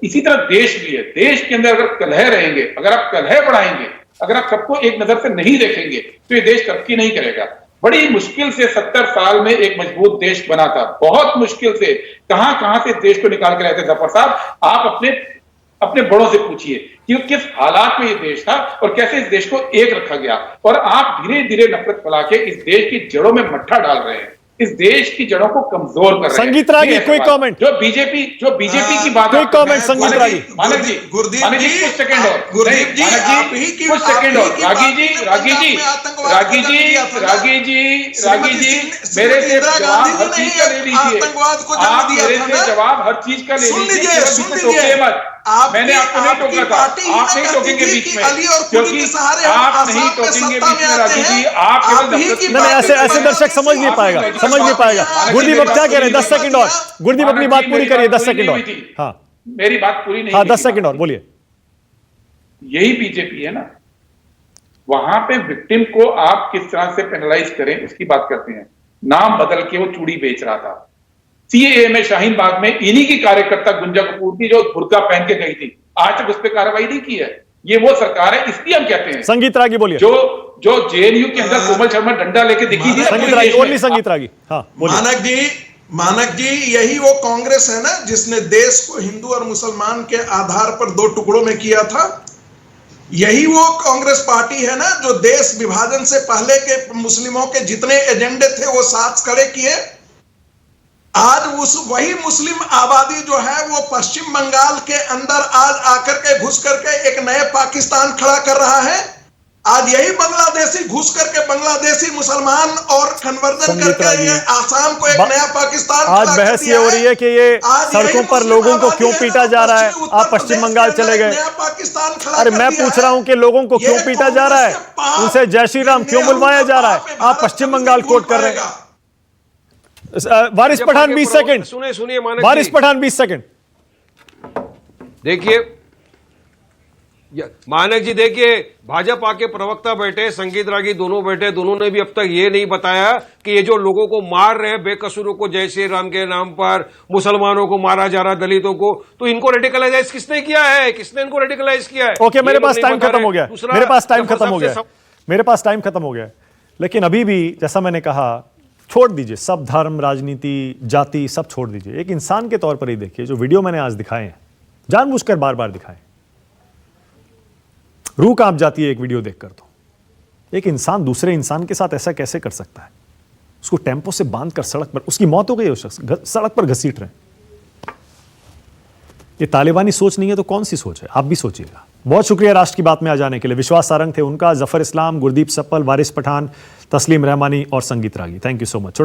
इसी तरह देश भी है, देश के अंदर अगर कलह रहेंगे, अगर आप कलह बढ़ाएंगे, अगर आप सबको एक नजर से नहीं देखेंगे तो ये देश तरक्की नहीं करेगा। बड़ी मुश्किल से 70 साल में एक मजबूत देश बना था, बहुत मुश्किल से कहां से देश को निकाल के लाए थे। जफर साहब, आप अपने बड़ों से पूछिए कि किस हालात में ये देश था और कैसे इस देश को एक रखा गया, और आप धीरे धीरे नफरत फैला के इस देश की जड़ों में मट्ठा डाल रहे हैं, इस देश की जड़ों को कमजोर कर रहे हैं। संगीत रागी, कोई कमेंट? जो बीजेपी की बात, कोई कमेंट? संगीत रागी, मानक जी, गुरदीप जी कुछ सेकंड और, गुरदीप जी कुछ सेकंड और, रागी जी मेरे से जवाब हर चीज का ले लीजिए, आप मेरे से जवाब हर चीज का ले लीजिए, मैंने आपको नहीं टोका था, आप नहीं टोकेंगे बीच में, क्योंकि आप नहीं टोकेंगे बीच में रागी जी, आप केवल ऐसे दर्शक समझ नहीं पाएगा। गुरदीप अब क्या कह रहे हैं? 10 सेकंड और, गुरदीप अपनी बात पूरी करिए, 10 सेकंड और। हाँ मेरी बात पूरी नहीं। हाँ 10 सेकंड और बोलिए। यही बीजेपी है ना वहां पे विक्टिम को आप किस तरह से पेनलाइज करें इसकी बात करते हैं। नाम बदल के वो चूड़ी बेच रहा था। सीएए में शाहीन बाग में इन्हीं की कार्यकर्ता गुंजा कपूर की जो बुर्का पहन के गई थी, आज तक उस पर कार्रवाई नहीं की है। ये वो सरकार है, इसलिए हम कहते हैं। संगीत रागी बोलिए। जो जेएनयू के अंदर कोमल शर्मा डंडा लेके दिखी थी, संगीत रागी, ओनली संगीत रागी। हाँ बोलिए। मानक जी, यही वो कांग्रेस है ना जिसने देश को हिंदू और मुसलमान के आधार पर दो टुकड़ों में किया था। यही वो कांग्रेस पार्टी है ना जो देश विभाजन से पहले के मुस्लिमों के जितने एजेंडे थे वो साथ खड़े किए। आज वही मुस्लिम आबादी जो है वो पश्चिम बंगाल के अंदर आज आकर के घुस करके एक नए पाकिस्तान खड़ा कर रहा है। आज यही बांग्लादेशी घुस करके बांग्लादेशी मुसलमान और कन्वर्जन करके ये आसाम को एक नया पाकिस्तान आज बहस ये हो रही है कि ये सड़कों पर लोगों को क्यों पीटा जा रहा है। आप पश्चिम बंगाल चले गए। अरे मैं पूछ रहा हूं कि लोगों को क्यों पीटा जा रहा है, उनसे जय श्री राम क्यों बुलवाया जा रहा है। आप पश्चिम बंगाल कोट कर रहे हैं। वारिस पठान 20 सेकंड। सुनिए वारिस पठान 20 सेकंड। देखिए मानक जी, देखिए भाजपा के प्रवक्ता बैठे, संगीत रागी दोनों बैठे, दोनों ने भी अब तक ये नहीं बताया कि ये जो लोगों को मार रहे हैं बेकसूरों को जय श्री राम के नाम पर, मुसलमानों को मारा जा रहा, दलितों को, तो इनको रेडिकलाइज किसने किया है, किसने इनको रेडिकलाइज किया है। ओके, मेरे पास टाइम खत्म हो गया। मेरे पास टाइम खत्म हो गया। मेरे पास टाइम खत्म हो गया। लेकिन अभी भी जैसा मैंने कहा, छोड़ दीजिए सब धर्म, राजनीति, जाति सब छोड़ दीजिए। एक इंसान के तौर पर ही देखिए, जो वीडियो मैंने आज दिखाए हैं, जानबूझकर बार बार दिखाए, रूह कांप जाती है एक वीडियो देखकर। तो एक इंसान दूसरे इंसान के साथ ऐसा कैसे कर सकता है। उसको टेम्पो से बांधकर सड़क पर, उसकी मौत हो गई, वो शख्स सड़क पर घसीट रहे हैं। ये तालिबानी सोच नहीं है तो कौन सी सोच है, आप भी सोचिएगा। बहुत शुक्रिया राष्ट्र की बात में आ जाने के लिए। विश्वास सारंग थे उनका, जफर इस्लाम, गुरदीप सप्पल, वारिस पठान, तस्लीम रहमानी और Sangeet Ragi. Thank you so much.